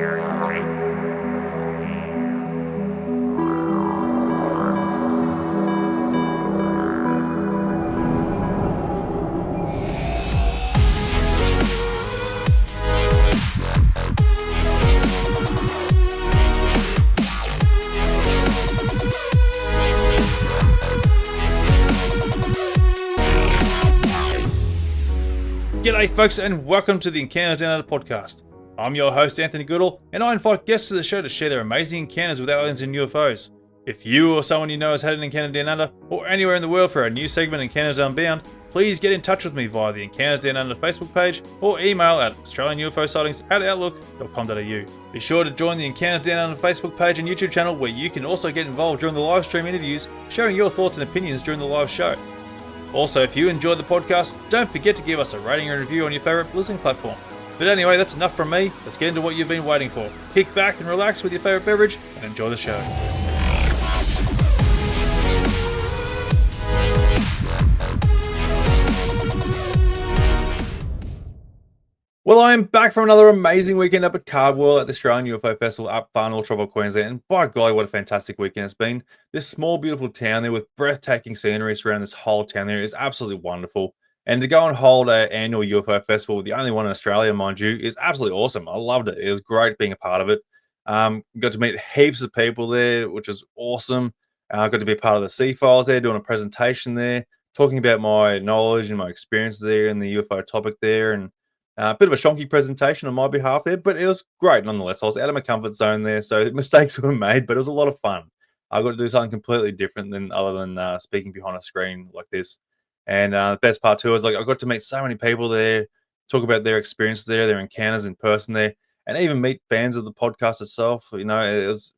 G'day folks, and welcome to the Encounters Down Under podcast. I'm your host Anthony Goodall, and I invite guests to the show to share their amazing encounters with aliens and UFOs. If you or someone you know has had an encounter down under, or anywhere in the world for our new segment Encounters Unbound, please get in touch with me via the Encounters Down Under Facebook page or email at australianufosightingsattlook.com.au. Be sure to join the Encounters Down Under Facebook page and YouTube channel, where you can also get involved during the live stream interviews, sharing your thoughts and opinions during the live show. Also, if you enjoyed the podcast, don't forget to give us a rating and review on your favourite listening platform. But anyway, that's enough from me. Let's get into what you've been waiting for. Kick back and relax with your favourite beverage and enjoy the show. Well, I'm back from another amazing weekend up at Cardwell at the Australian UFO Festival up far north of Queensland, and by golly, what a fantastic weekend it's been. This small, beautiful town there with breathtaking scenery surrounding this whole town there is absolutely wonderful. And to go and hold an annual UFO festival, the only one in Australia, mind you, is absolutely awesome. I loved it. It was great being a part of it. Got to meet heaps of people there, which is awesome. Got to be part of the Sea Files there, doing a presentation there, talking about my knowledge and my experience there in the UFO topic there, and a bit of a shonky presentation on my behalf there, but it was great nonetheless. I was out of my comfort zone there, so mistakes were made, but it was a lot of fun. I got to do something completely different other than speaking behind a screen like this. And the best part too is, like, I got to meet so many people there, talk about their experiences there, their encounters in person there, and even meet fans of the podcast itself. You know, it was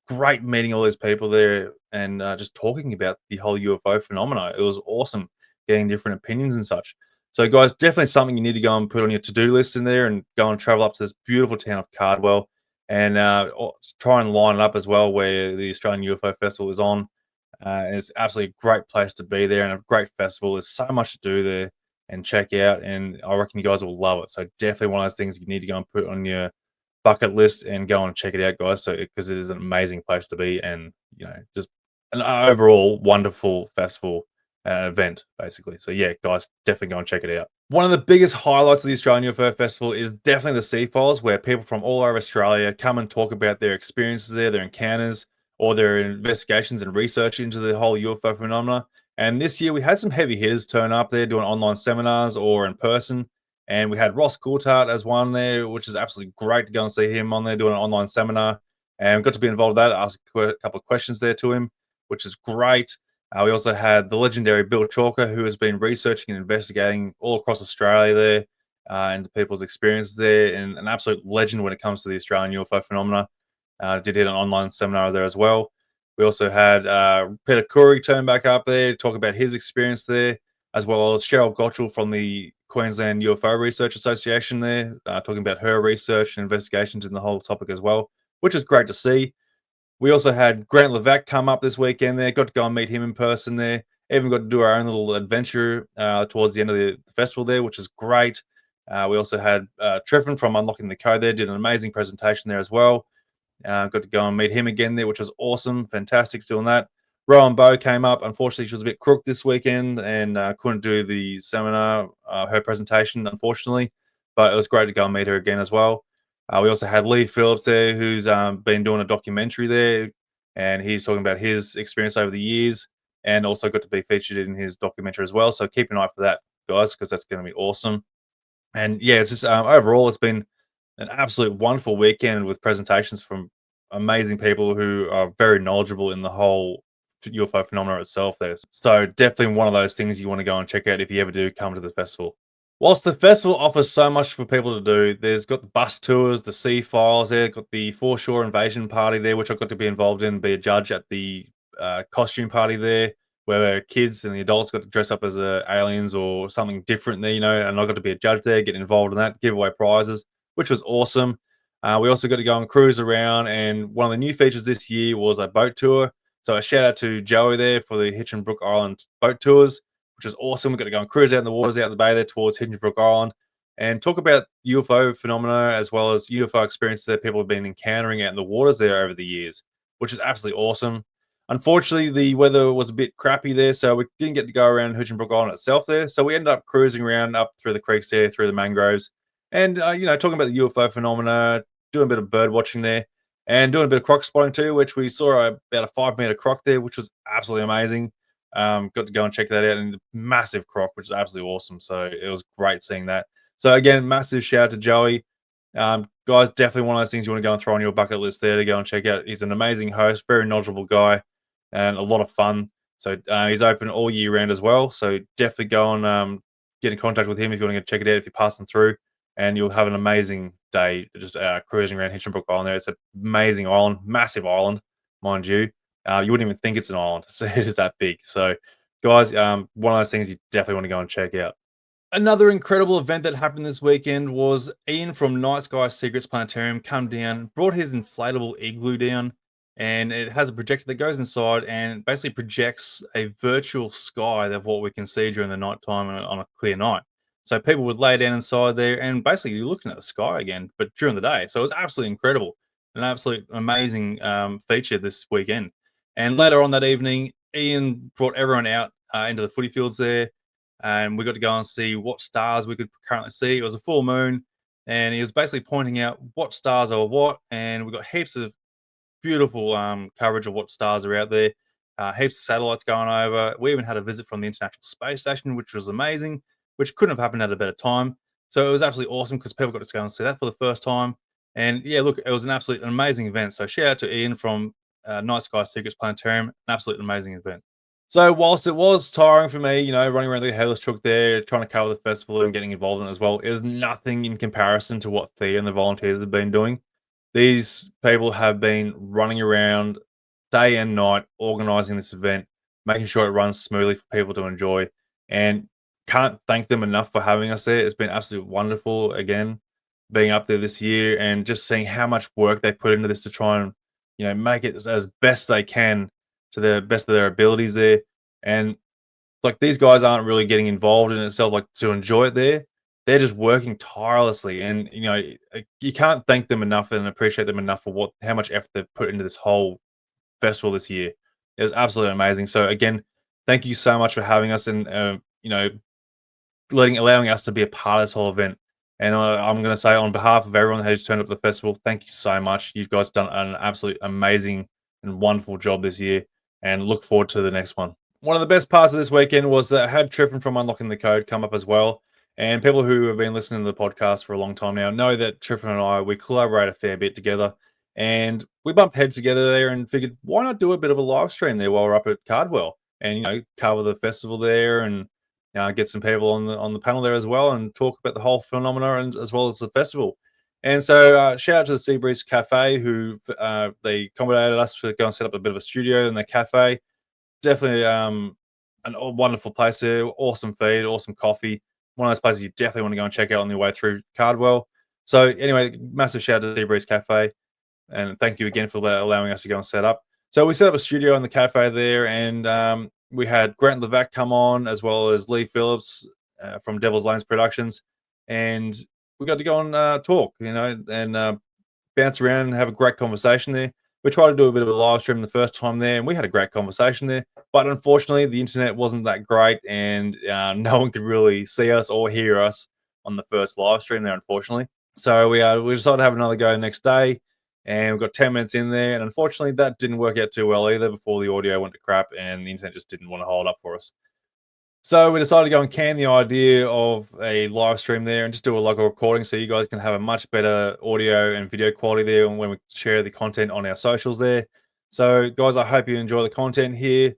great meeting all these people there and just talking about the whole UFO phenomena. It was awesome getting different opinions and such. So, guys, definitely something you need to go and put on your to-do list in there, and go and travel up to this beautiful town of Cardwell, and try and line it up as well where the Australian UFO Festival is on. And it's absolutely a great place to be there, and a great festival. There's so much to do there and check out, and I reckon you guys will love it. So definitely one of those things you need to go and put on your bucket list and go and check it out, guys. So because it is an amazing place to be, and just an overall wonderful festival event, basically. So yeah, guys, definitely go and check it out. One of the biggest highlights of the Australian UFO Festival is definitely the Sea Files, where people from all over Australia come and talk about their experiences there, their encounters, or their investigations and research into the whole UFO phenomena. And this year we had some heavy hitters turn up there doing online seminars or in person. And we had Ross Coulthart as one there, which is absolutely great to go and see him on there doing an online seminar. And got to be involved in that, ask a couple of questions there to him, which is great. We also had the legendary Bill Chalker, who has been researching and investigating all across Australia there, and people's experiences there, and an absolute legend when it comes to the Australian UFO phenomena. Did an online seminar there as well. We also had Peter Khoury turn back up there, talk about his experience there, as well as Cheryl Gottschall from the Queensland UFO Research Association there, talking about her research and investigations in the whole topic as well, which is great to see. We also had Grant Lavac come up this weekend there. Got to go and meet him in person there. Even got to do our own little adventure towards the end of the festival there, which is great. We also had Triffon from Unlocking the Code there, did an amazing presentation there as well. Got to go and meet him again there, which was awesome. Fantastic doing that. Rowan Bow came up. Unfortunately, she was a bit crook this weekend and couldn't do the seminar, her presentation, unfortunately. But it was great to go and meet her again as well. We also had Leigh Phillips there, who's been doing a documentary there, and he's talking about his experience over the years, and also got to be featured in his documentary as well. So keep an eye for that, guys, because that's going to be awesome. And yeah, it's just overall, it's been an absolute wonderful weekend with presentations from amazing people who are very knowledgeable in the whole UFO phenomena itself there. So definitely one of those things you want to go and check out if you ever do come to the festival. Whilst the festival offers so much for people to do, there's got the bus tours, the Sea Files there, got the foreshore invasion party there, which I got to be involved in, be a judge at the costume party there, where kids and the adults got to dress up as aliens or something different there, and I got to be a judge there, get involved in that, give away prizes, which was awesome. We also got to go and cruise around, and one of the new features this year was a boat tour. So a shout out to Joey there for the Hinchinbrooke Island Boat Tours, which was awesome. We got to go and cruise out in the waters out in the bay there towards Hinchinbrooke Island. and talk about UFO phenomena as well as UFO experiences that people have been encountering out in the waters there over the years, which is absolutely awesome. Unfortunately, the weather was a bit crappy there, so we didn't get to go around Hinchinbrooke Island itself there. So we ended up cruising around up through the creeks there, through the mangroves, and talking about the UFO phenomena, doing a bit of bird watching there, and doing a bit of croc spotting too, which we saw about a 5 meter croc there, which was absolutely amazing. Got to go and check that out, and massive croc, which is absolutely awesome. So it was great seeing that. So again, massive shout out to Joey. Guys, definitely one of those things you want to go and throw on your bucket list there to go and check out. He's an amazing host, very knowledgeable guy, and a lot of fun. So he's open all year round as well. So definitely go and get in contact with him if you want to go check it out if you're passing through, and you'll have an amazing day just cruising around Hinchinbrooke Island there. It's an amazing island, massive island, mind you. You wouldn't even think it's an island. So it is that big. So guys, one of those things you definitely want to go and check out. Another incredible event that happened this weekend was Ian from Night Sky Secrets Planetarium come down, brought his inflatable igloo down, and it has a projector that goes inside and basically projects a virtual sky of what we can see during the night time on a clear night. So people would lay down inside there and basically you're looking at the sky again, but during the day. So it was absolutely incredible, an absolute amazing feature this weekend. And later on that evening, Ian brought everyone out into the footy fields there, and we got to go and see what stars we could currently see. It was a full moon, and he was basically pointing out what stars are what, and we got heaps of beautiful coverage of what stars are out there. Heaps of satellites going over. We even had a visit from the International Space Station, which was amazing, which couldn't have happened at a better time. So it was absolutely awesome because people got to go and see that for the first time. And yeah, look, it was an amazing event. So shout out to Ian from Night Sky Secrets Planetarium, an absolute amazing event. So whilst it was tiring for me, running around the Hayless Truck there, trying to cover the festival and getting involved in it as well, it was nothing in comparison to what Thea and the volunteers have been doing. These people have been running around day and night, organizing this event, making sure it runs smoothly for people to enjoy, and can't thank them enough for having us there. It's been absolutely wonderful, again, being up there this year and just seeing how much work they put into this to try and, make it as best they can to the best of their abilities there. And like these guys aren't really getting involved in itself, like to enjoy it there. They're just working tirelessly, and you can't thank them enough and appreciate them enough for how much effort they've put into this whole festival this year. It was absolutely amazing. So again, thank you so much for having us and allowing us to be a part of this whole event. And I'm going to say on behalf of everyone who's turned up to the festival, thank you so much. You guys done an absolute amazing and wonderful job this year, and look forward to the next one. One of the best parts of this weekend was that I had Triffon from Unlocking the Code come up as well. And people who have been listening to the podcast for a long time now know that Triffon and we collaborate a fair bit together. And we bumped heads together there and figured, why not do a bit of a live stream there while we're up at Cardwell and, cover the festival there and get some people on the panel there as well and talk about the whole phenomena and as well as the festival. And so shout out to the Seabreeze Cafe who they accommodated us to go and set up a bit of a studio in the cafe. Definitely a wonderful place there. Awesome feed, awesome coffee. One of those places you definitely want to go and check out on your way through Cardwell. So anyway, massive shout out to Seabreeze Cafe. And thank you again for allowing us to go and set up. So we set up a studio in the cafe there, and we had Grant Lavac come on, as well as Leigh Phillips from Devilz Lane Productions. And we got to go and talk, and bounce around and have a great conversation there. We tried to do a bit of a live stream the first time there, and we had a great conversation there. But unfortunately, the internet wasn't that great, and no one could really see us or hear us on the first live stream there, unfortunately. So we decided to have another go next day, and we got 10 minutes in there. And unfortunately, that didn't work out too well either before the audio went to crap, and the internet just didn't want to hold up for us. So we decided to go and can the idea of a live stream there and just do a local recording so you guys can have a much better audio and video quality there when we share the content on our socials there. So guys, I hope you enjoy the content here.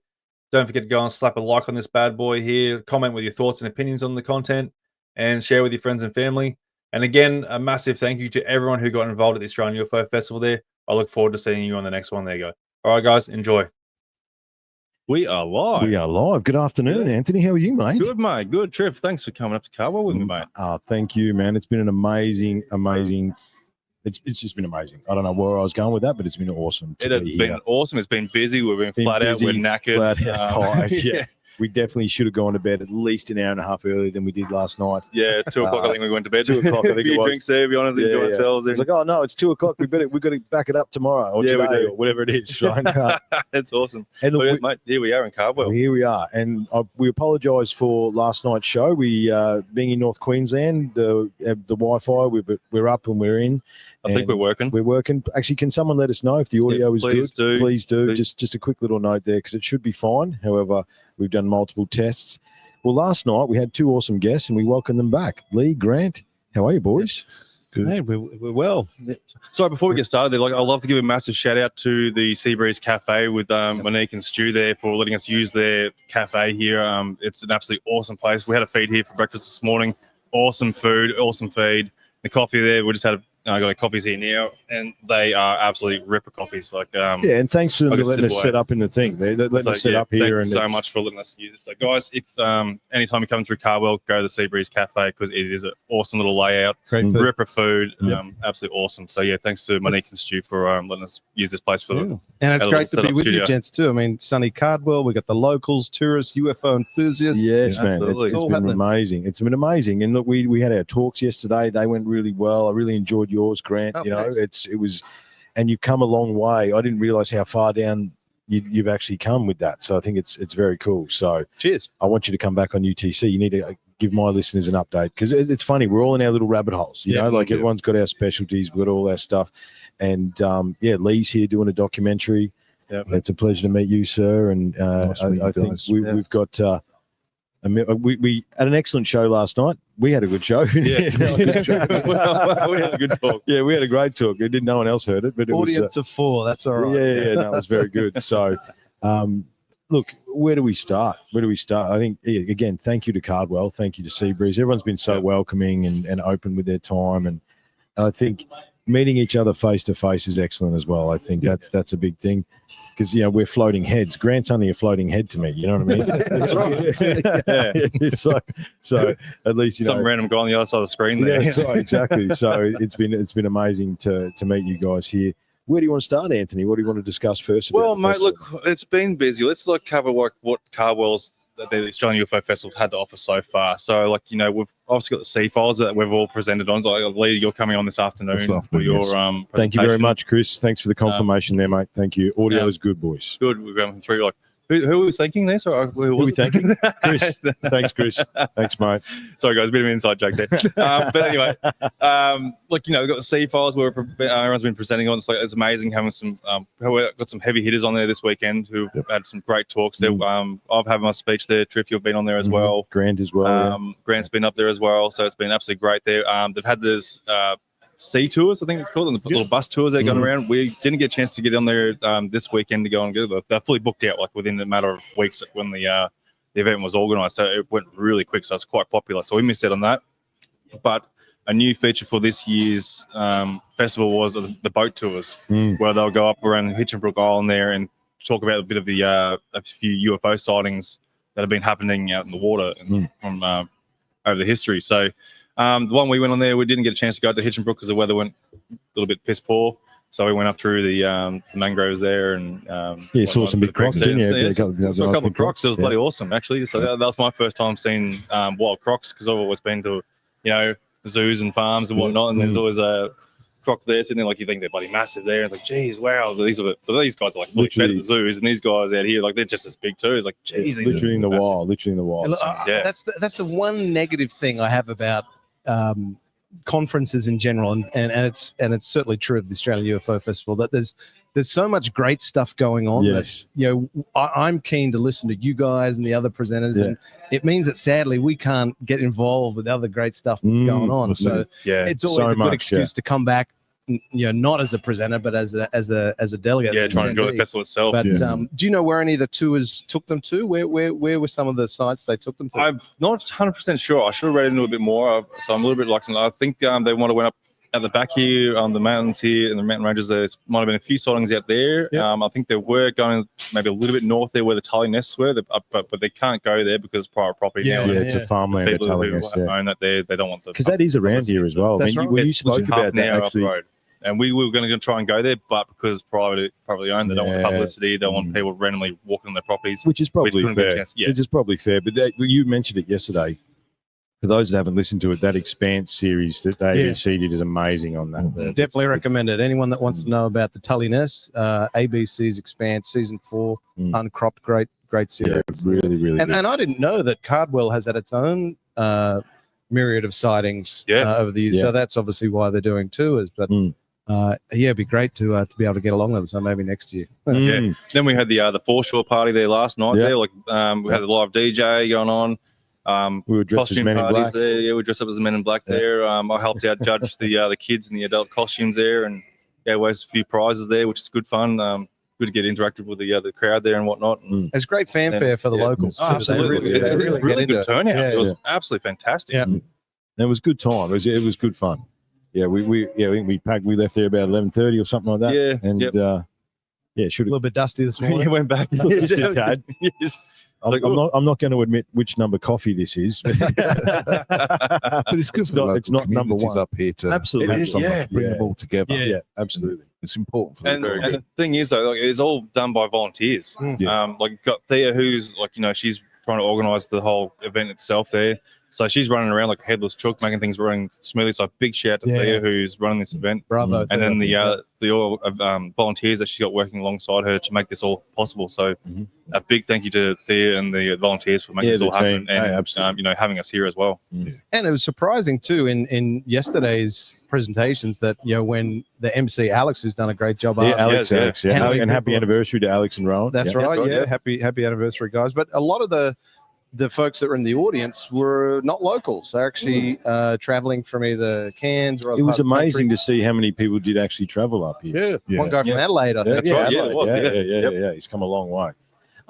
Don't forget to go and slap a like on this bad boy here, comment with your thoughts and opinions on the content, and share with your friends and family. And again, a massive thank you to everyone who got involved at the Australian UFO Festival there. I look forward to seeing you on the next one. There you go. All right, guys, enjoy. We are live. We are live. Good afternoon, Anthony. How are you, mate? Good, mate. Good. Triff, thanks for coming up to Cardwell with me, mate. Thank you, man. It's been an amazing. It's just been amazing. I don't know where I was going with that, but it's been awesome. It has been awesome. It's been busy. We've been flat out. We're knackered. Flat out tired. Yeah. we definitely should have gone to bed at least an hour and a half earlier than we did last night. Yeah, 2 o'clock. I think we went to bed. 2 o'clock, I think a few it was. drinks there. We wanted to enjoy ourselves. It's like, oh no, it's 2 o'clock. We've got to back it up tomorrow or Yeah, we today do. or whatever it is. Right? It's awesome. And But, look, mate, here we are in Cardwell. here we are, and we apologise for last night's show. We being in North Queensland, the Wi-Fi we're up and we're in. I think we're working. We're working. Actually, can someone let us know if the audio is please good? do. Please do. Please. Just a quick little note there because it should be fine. However, we've done multiple tests. Well, last night we had 2 awesome guests and we welcomed them back. Leigh, Grant, how are you, boys? Good. Hey, we're well. Sorry, before we get started, I'd love to give a massive shout out to the Seabreeze Cafe with Monique and Stu there for letting us use their cafe here. It's an absolutely awesome place. We had a feed here for breakfast this morning. Awesome food, awesome feed. The coffee there, we just had I got a coffees here now, and they are absolutely ripper coffees. Like, and thanks for them letting us set up in the thing. They let us set up here. Thank you so much for letting us use it. So, guys, if anytime you come through Cardwell, go to the Seabreeze Cafe because it is an awesome little layout. Great food. Ripper food, absolutely awesome. So, yeah, thanks to Monique and Stu for letting us use this place for the. And it's our great to little be with studio. you, gents, too. I mean, sunny Cardwell, we got the locals, tourists, UFO enthusiasts. Yes, man. absolutely. It's all been happening. amazing. It's been amazing. And look, we had our talks yesterday. They went really well. I really enjoyed yours, Grant. Oh, you know, thanks. it was, and you've come a long way. I didn't realize how far down you've actually come with that. So I think it's very cool. So Cheers. I want you to come back on UTC. You need to give my listeners an update because it's funny. We're all in our little rabbit holes. You know, like everyone's got our specialties. We've got all our stuff. And Leigh's here doing a documentary. Yep. It's a pleasure to meet you, sir. And Nice to meet I you think guys. we've got we had an excellent show last night. We had a good show. Yeah, well, we had a good talk. Yeah, we had a great talk. No one else heard it, but it Audience of 4, that's all right. yeah, no, it was very good. So, look, where do we start? I think, again, thank you to Cardwell. Thank you to Seabreeze. Everyone's been so welcoming and open with their time. And I think meeting each other face to face is excellent as well. I think that's a big thing because, we're floating heads. Grant's only a floating head to me. You know what I mean? That's right. Yeah. It's like, so at least, Some random guy on the other side of the screen there. Yeah, that's right, exactly. So it's been amazing to meet you guys here. Where do you want to start, Anthony? What do you want to discuss first? Well, about the mate, festival? look, it's been busy. Let's cover what Cardwell's the Australian UFO Festival had to offer so far. So, we've obviously got the sea files that we've all presented on. Like, Leigh, you're coming on this afternoon for your presentation. Thank you very much, Chris. Thanks for the confirmation there, mate. Thank you. Audio is good, boys. Good. We're going through who was thanking there? Sorry, who Who are we was it? thanking? Chris. Thanks, Chris. Thanks, mate. Sorry, guys, a bit of an inside joke there. But anyway, we've got the sea files where everyone's been presenting on. It's amazing having some. We've got some heavy hitters on there this weekend who've had some great talks there. I've had my speech there. Triff, you've been on there as well. Grant as well. Grant's been up there as well, so it's been absolutely great there. They've had this sea tours, I think it's called, and the little bus tours that are going around. We didn't get a chance to get on there this weekend to go and go. They're fully booked out within a matter of weeks when the event was organised, so it went really quick. So it's quite popular. So we missed out on that. But a new feature for this year's festival was the boat tours, where they'll go up around Hinchinbrooke Island there and talk about a bit of the a few UFO sightings that have been happening out in the water from over the history. So the one we went on there, we didn't get a chance to go to Hinchinbrooke because the weather went a little bit piss poor. So we went up through the mangroves there and saw some big crocs, didn't you? Saw a couple of crocs. It was bloody awesome, actually. So that was my first time seeing wild crocs because I've always been to, zoos and farms and whatnot, and there's always a croc there sitting there like you think they're bloody massive there. And it's like, geez, wow, these guys are like fully fed at the zoos, and these guys out here they're just as big too. It's like, geez, literally in the wild, Look, that's the one negative thing I have about conferences in general, and it's certainly true of the Australian UFO Festival, that there's so much great stuff going on. Yes. That, I'm keen to listen to you guys and the other presenters, and it means that sadly we can't get involved with other great stuff that's going on. So it's always a good excuse to come back, not as a presenter, but as a delegate. Yeah, trying to enjoy the festival itself. But do you know where any of the tours took them to? Where were some of the sites they took them to? I'm not 100% sure. I should have read into it a bit more, so I'm a little bit reluctant. I think they might have went up at the back here on the mountains here and the mountain ranges. There might have been a few sightings out there. Yep. I think they were going maybe a little bit north there where the Tully nests were, but they can't go there because it's private property now. It's a farmland. People who own that there, they don't want the because that is around here as well. That's I mean, right. you spoke about that actually. And we were going to try and go there, but because privately owned, they don't want publicity. They don't want people randomly walking on their properties, which is probably fair. Which is probably fair. But you mentioned it yesterday. For those that haven't listened to it, that Expanse series that the ABC did is amazing on that. Definitely recommend it. Anyone that wants to know about the Tulliness, ABC's Expanse season 4, uncropped, great series. Yeah, really good. And I didn't know that Cardwell has had its own myriad of sightings over the years. So that's obviously why they're doing tours. But it'd be great to be able to get along with it. So maybe next year. Then we had the foreshore party there last night. There, like we had the live DJ going on. We were dressed as Men in Black. There. Yeah, we dressed up as Men in Black there. I helped out judge the kids in the adult costumes there, and raised a few prizes there, which is good fun. Good to get interactive with the crowd there and whatnot. And, it's great fanfare for the locals. Oh, absolutely, they really good turnout. Yeah. It was absolutely fantastic. Yeah, it was good time. It was good fun. Yeah, we left there about 11:30 or something like that. Yeah, and a little bit dusty this morning. You went back just a tad. I'm not going to admit which number coffee this is, but it's good. It's not number one up here to absolutely bring them all together. Yeah, absolutely. It's important for and the thing is though, it's all done by volunteers. Like got Thea, who's she's trying to organise the whole event itself there. So she's running around like a headless chook, making things running smoothly. So big shout out to Thea, who's running this event. Bravo. And then the volunteers that she got working alongside her to make this all possible. So a big thank you to Thea and the volunteers for making this all happen, and having us here as well. And it was surprising too in yesterday's presentations that when the MC Alex, who's done a great job. Alex, and happy anniversary to Alex and Rowan. That's right. Happy anniversary, guys. But a lot of the folks that were in the audience were not locals. They're actually traveling from either Cairns or other it was amazing to see how many people did actually travel up here. One guy from Adelaide, I think. That's right. Yeah. He's come a long way.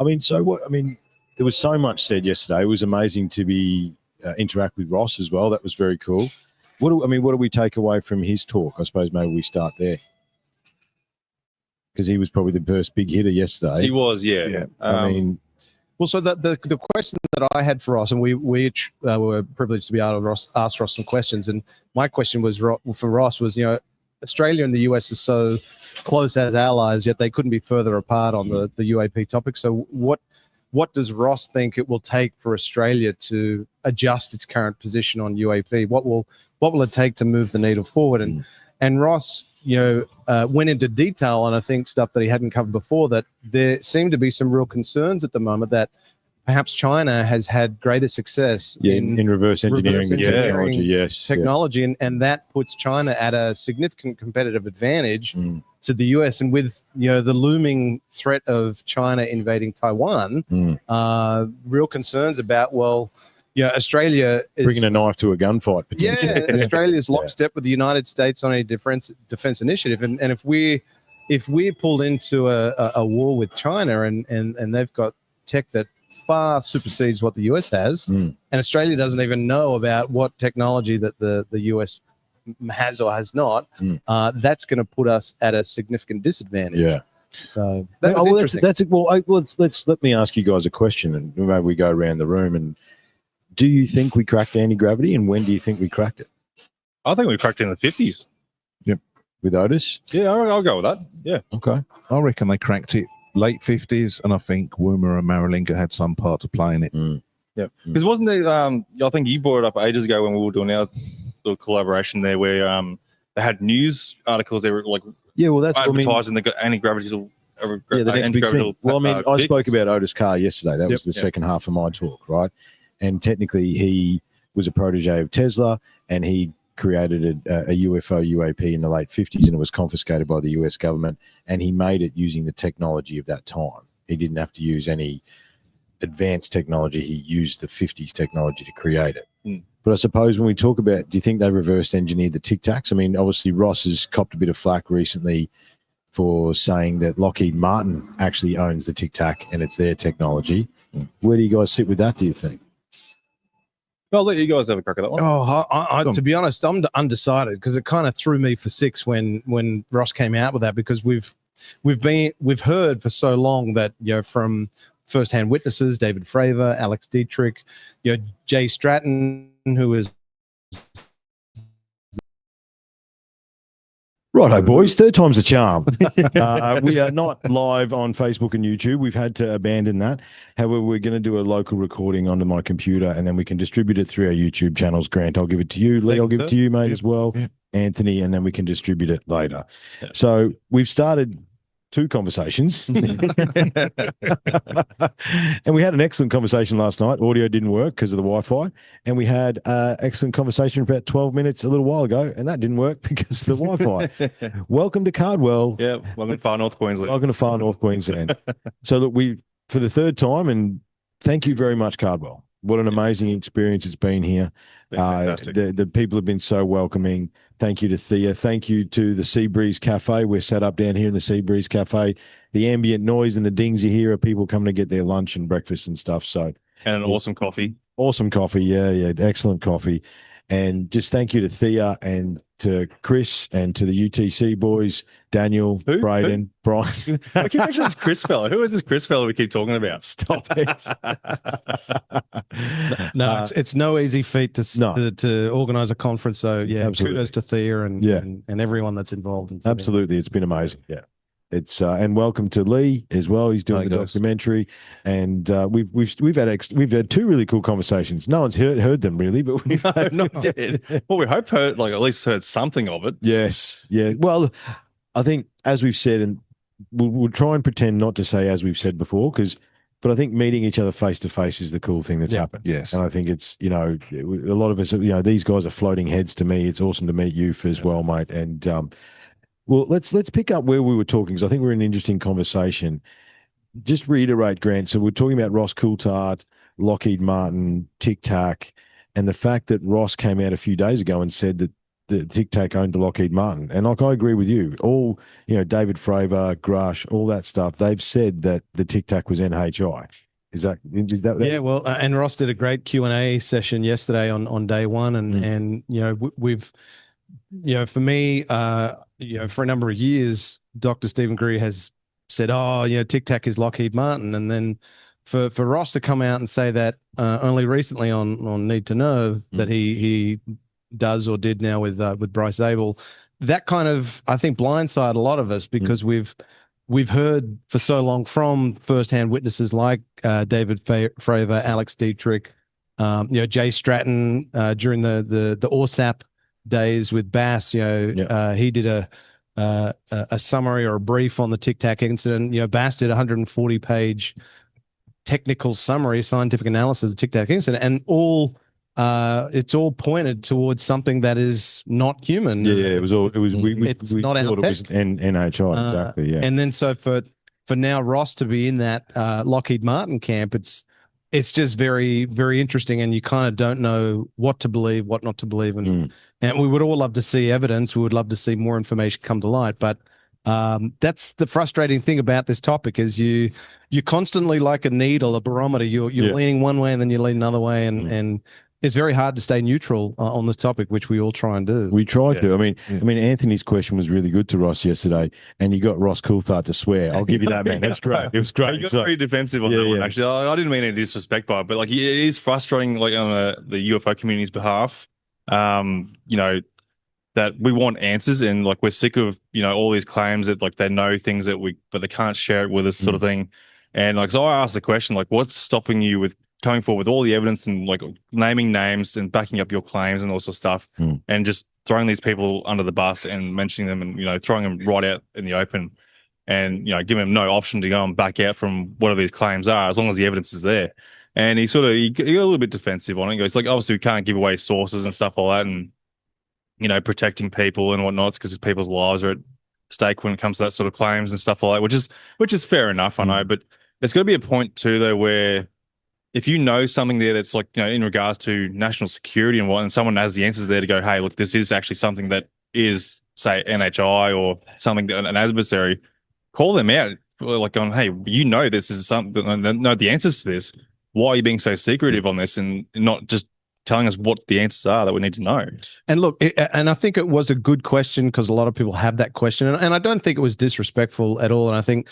There was so much said yesterday. It was amazing to be interact with Ross as well. That was very cool. What do we take away from his talk? I suppose maybe we start there, because he was probably the first big hitter yesterday. He was, yeah. Well, so the question that I had for Ross, and we were privileged to be able to ask Ross some questions, and my question was for Ross was, Australia and the US are so close as allies, yet they couldn't be further apart on the UAP topic. So what does Ross think it will take for Australia to adjust its current position on UAP? What will it take to move the needle forward? And Ross, went into detail on, I think, stuff that he hadn't covered before, that there seem to be some real concerns at the moment that perhaps China has had greater success in reverse engineering technology. And that puts China at a significant competitive advantage to the US. And with the looming threat of China invading Taiwan, real concerns about, Australia is bringing a knife to a gunfight potentially. Yeah, Australia's lockstep with the United States on a defense initiative, and if we're pulled into a war with China and they've got tech that far supersedes what the US has, and Australia doesn't even know about what technology that the US has or has not, that's going to put us at a significant disadvantage. Yeah. So that's interesting. That's it. Well, let me ask you guys a question, and maybe we go around the room. And do you think we cracked anti-gravity, and when do you think we cracked it? I think we cracked it in the 50s. Yep. With Otis? Yeah, I'll go with that. Yeah. Okay. I reckon they cracked it late 50s, and I think Woomer and Maralinga had some part to play in it. Yeah. Because wasn't there, I think you brought it up ages ago when we were doing our little collaboration there, where they had news articles, they were like that's advertising the anti-gravity. The next big thing. Well, I spoke about Otis Carr yesterday. That was the second half of my talk, right? And technically, he was a protege of Tesla, and he created a UFO UAP in the late 50s, and it was confiscated by the US government, and he made it using the technology of that time. He didn't have to use any advanced technology. He used the 50s technology to create it. But I suppose when we talk about, do you think they reversed engineered the Tic Tacs? I mean, obviously Ross has copped a bit of flack recently for saying that Lockheed Martin actually owns the Tic Tac and it's their technology. Where do you guys sit with that, do you think? I'll let you guys have a crack at that one. I to be honest, I'm undecided, because it kind of threw me for six when Ross came out with that, because we've heard for so long that from first-hand witnesses, David Fravor, Alex Dietrich, Jay Stratton, who is Righto, boys. Third time's a charm. We are not live on Facebook and YouTube. We've had to abandon that. However, we're going to do a local recording onto my computer, and then we can distribute it through our YouTube channels. Grant, I'll give it to you. Leigh, I'll give it to you, mate, as well. Yep. Anthony, and then we can distribute it later. Yep. So we've started 2 conversations. And we had an excellent conversation last night. Audio didn't work because of the Wi-Fi. And we had excellent conversation about 12 minutes a little while ago, and that didn't work because of the Wi-Fi. Welcome to Cardwell. Yeah, welcome to far North Queensland. Welcome to far North Queensland. So look, for the 3rd time, and thank you very much, Cardwell. What an amazing experience it's been here. The people have been so welcoming. Thank you to Thea. Thank you to the Seabreeze Cafe. We're set up down here in the Seabreeze Cafe. The ambient noise and the dings you hear are people coming to get their lunch and breakfast and stuff. So, and an awesome coffee. Awesome coffee. Yeah. Excellent coffee. And just thank you to Thea and to Chris and to the UTC boys, Daniel, Braden, Brian. I keep mentioning this Chris fellow. Who is this Chris fellow we keep talking about? Stop it. No, it's no easy feat to organise a conference. So, yeah, absolutely. Kudos to Thea and everyone that's involved. Absolutely. It's been amazing. Yeah. It's and welcome to Leigh as well. He's doing the documentary, and we've had 2 really cool conversations. No one's heard them really, but we've not yet. Well, we hope at least heard something of it. Yes, yeah. Well, I think as we've said, and we'll try and pretend not to say as we've said before, but I think meeting each other face to face is the cool thing that's happened. Yes, and I think it's a lot of us. These guys are floating heads to me. It's awesome to meet you as well, mate, and. Well, let's pick up where we were talking, because I think we're in an interesting conversation. Just reiterate, Grant. So we're talking about Ross Coulthart, Lockheed Martin, Tic Tac, and the fact that Ross came out a few days ago and said that the Tic Tac owned the Lockheed Martin. And I agree with you. All, David Fravor, Grush, all that stuff, they've said that the Tic Tac was NHI. Is that yeah, well, and Ross did a great Q&A session yesterday on day one, and we've for me, for a number of years, Dr. Stephen Khoury has said, Tic Tac is Lockheed Martin. And then for Ross to come out and say that only recently on Need to Know that he does or did now with Bryce Zabel, that kind of, I think, blindsided a lot of us, because we've heard for so long from firsthand witnesses like David Fravor, Alex Dietrich, Jay Stratton during the ORSAP days with Bass. He did a summary or a brief on the Tic Tac incident. Bass did a 140-page technical summary, scientific analysis of the Tic Tac incident, and it's all pointed towards something that is not human. Yeah, it was all. It was. It's we not our thought it was NHI, exactly. Yeah, and then so for now Ross to be in that Lockheed Martin camp, it's just very, very interesting, and you kind of don't know what to believe, what not to believe, and we would all love to see evidence. We would love to see more information come to light, but that's the frustrating thing about this topic is you're constantly like a needle, a barometer. You're leaning one way and then you lean another way, and it's very hard to stay neutral on this topic, which we all try and do. We try to. I mean, Anthony's question was really good to Ross yesterday, and you got Ross Coulthart to swear. I'll give you that, man. That's great. It was great. He got very defensive on that one, actually. I didn't mean any disrespect by it, but it is frustrating, on the UFO community's behalf. That we want answers, and we're sick of all these claims that they know things but they can't share it with us, sort of thing. And so I asked the question, what's stopping you with coming forward with all the evidence and naming names and backing up your claims and all sorts of stuff, and just throwing these people under the bus and mentioning them and throwing them right out in the open, and giving them no option to go and back out from whatever these claims are, as long as the evidence is there. And he got a little bit defensive on it. He goes obviously we can't give away sources and stuff like that, and protecting people and whatnot, because people's lives are at stake when it comes to that sort of claims and stuff like that, which is fair enough, I know, but there's got to be a point too though where if you know something there that's in regards to national security and someone has the answers there to go, hey, look, this is actually something that is, say, NHI or something that an adversary, call them out, going, hey, this is something, know the answers to this. Why are you being so secretive on this and not just telling us what the answers are that we need to know? And look, and I think it was a good question, because a lot of people have that question, and I don't think it was disrespectful at all. And I think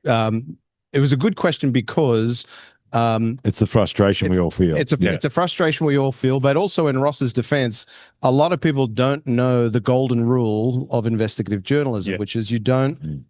it was a good question because It's the frustration we all feel. It's a frustration we all feel, but also in Ross's defense, a lot of people don't know the golden rule of investigative journalism, which is you don't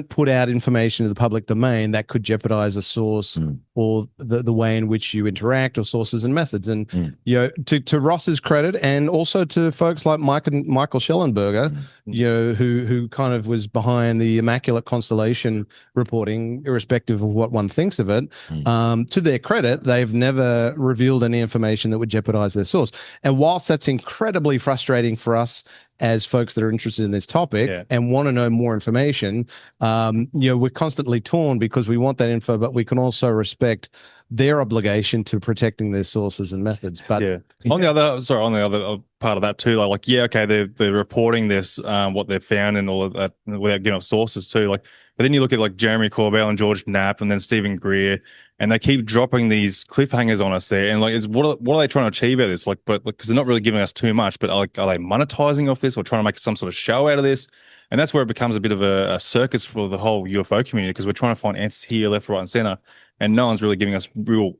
put out information to the public domain that could jeopardize a source or the way in which you interact or sources and methods. And you know, to Ross's credit, and also to folks like Michael Schellenberger, you know, who kind of was behind the Immaculate Constellation reporting, irrespective of what one thinks of it. To their credit, they've never revealed any information that would jeopardize their source. And whilst that's incredibly frustrating for us as folks that are interested in this topic and want to know more information, you know, we're constantly torn because we want that info, but we can also respect their obligation to protecting their sources and methods. But on the other part of that too, like they're reporting this, what they've found and all of that without giving up sources too. Like, but then you look at like Jeremy Corbell and George Knapp and then Stephen Greer, and they keep dropping these cliffhangers on us there. And like, what are they trying to achieve out of this? Like, but because they're not really giving us too much, but like, are they monetizing off this or trying to make some sort of show out of this? And that's where it becomes a bit of a circus for the whole UFO community, because we're trying to find answers here, left, right, and center, and no one's really giving us real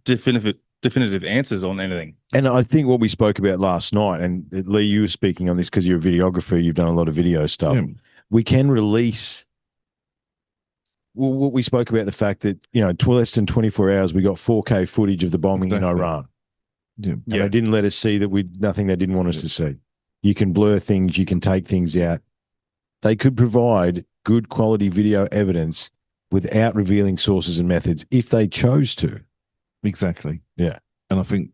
definitive answers on anything. And I think what we spoke about last night, and Leigh, you were speaking on this because you're a videographer, you've done a lot of video stuff. We can release. Well, what we spoke about, the fact that, you know, less than 24 hours, we got 4K footage of the bombing in Iran. And they didn't let us see nothing they didn't want us to see. You can blur things, you can take things out. They could provide good quality video evidence without revealing sources and methods if they chose to. Exactly. Yeah. And I think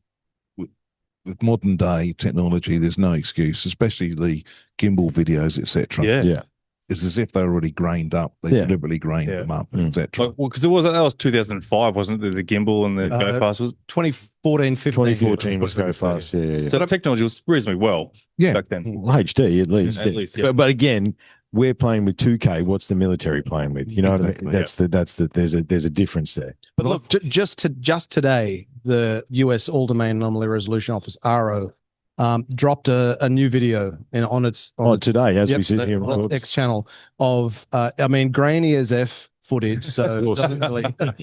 with modern day technology, there's no excuse, especially the gimbal videos, etc. Yeah. It's as if they're already grained up. They deliberately grained them up, etc. Well, because that was 2005, wasn't it? The gimbal and the Go Fast was 2014, 15. 2014 was Go Fast. Yeah. So the technology was reasonably back then. Well, HD at least. At least, but again, we're playing with 2K. What's the military playing with? You know what I mean? That's there's a difference there. But look, just today, the US All Domain Anomaly Resolution Office (ARO) dropped a new video on its today as we sit here on its X channel of grainy as F footage, so doesn't really but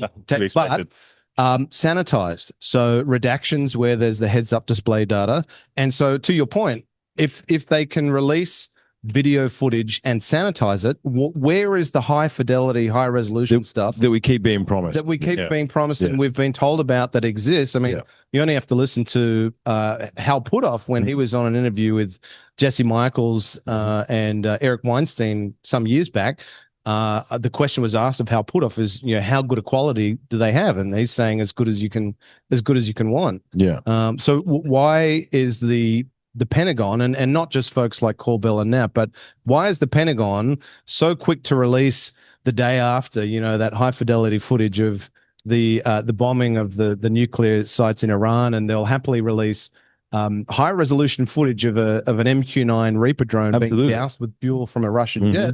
sanitized, so redactions where there's the heads up display data. And so to your point, if they can release video footage and sanitize it, where is the high fidelity, high resolution stuff that we keep being promised? And we've been told about that exists. I mean, you only have to listen to Hal Puthoff when he was on an interview with Jesse Michaels and Eric Weinstein some years back. The question was asked of Hal Puthoff is, you know, how good a quality do they have? And he's saying as good as you can want. Yeah. So why is the Pentagon, and not just folks like Corbell and Knapp, but why is the Pentagon so quick to release the day after, you know, that high fidelity footage of the bombing of the nuclear sites in Iran, and they'll happily release high resolution footage of an MQ-9 Reaper drone being doused with fuel from a Russian jet,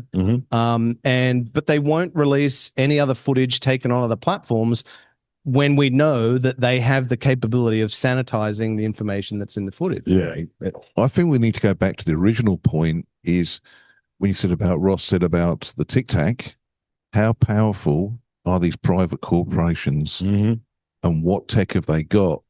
but they won't release any other footage taken on other platforms when we know that they have the capability of sanitizing the information that's in the footage. Yeah. I think we need to go back to the original point, is when you said about, Ross said about the Tic Tac, how powerful are these private corporations and what tech have they got,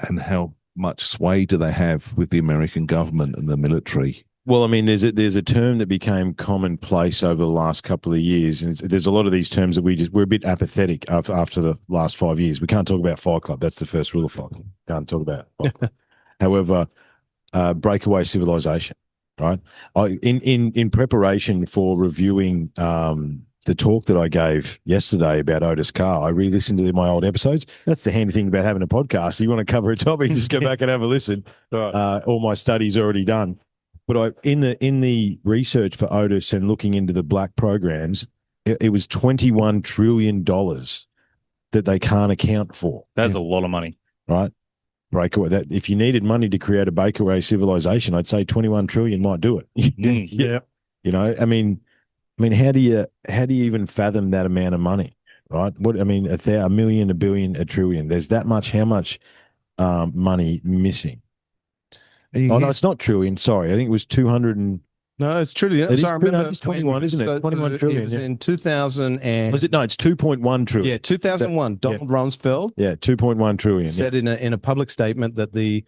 and how much sway do they have with the American government and the military? Well, I mean, there's a term that became commonplace over the last couple of years, and there's a lot of these terms that we're a bit apathetic after the last 5 years. We can't talk about Fight Club. That's the first rule of Fight Club. Can't talk about Fight Club. However, breakaway civilization, right? In preparation for reviewing the talk that I gave yesterday about Otis Carr, I re-listened to my old episodes. That's the handy thing about having a podcast. You want to cover a topic, just go back and have a listen. All my studies already done. But in the research for Otis and looking into the black programs, it was $21 trillion that they can't account for. That's a lot of money, right? Breakaway. That if you needed money to create a breakaway civilization, I'd say 21 trillion might do it. Yeah. You know, I mean, how do you even fathom that amount of money, right? A million, a billion, a trillion. There's that much. How much money missing? No, it's not trillion. Sorry, I think it was 200 and No, it's trillion. It is, So I remember it's 21, isn't it? 21 trillion. It was in 2000 and Was it? No, it's 2.1 trillion. yeah, 2001. Donald Rumsfeld 2.1 trillion. said in a public statement that the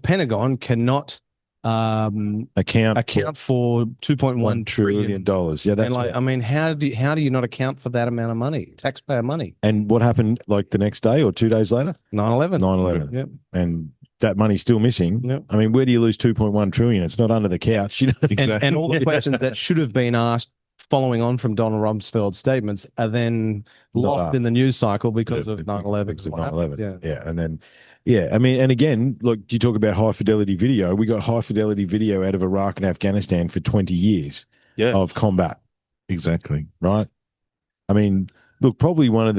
Pentagon cannot account for 2.1 trillion dollars. Yeah, that's and I mean, how do you not account for that amount of money, taxpayer money? And what happened like the next day or 2 days later? 9/11. 9/11. Yep. And that money's still missing. Yep. I mean, where do you lose 2.1 trillion? It's not under the couch. You know? And all the questions that should have been asked following on from Donald Rumsfeld's statements are then locked in the news cycle because of 9/11. Because of 9/11. Yeah. And then, I mean, and again, look, you talk about high fidelity video. We got high fidelity video out of Iraq and Afghanistan for 20 years of combat. Exactly. Right. I mean, look, probably one of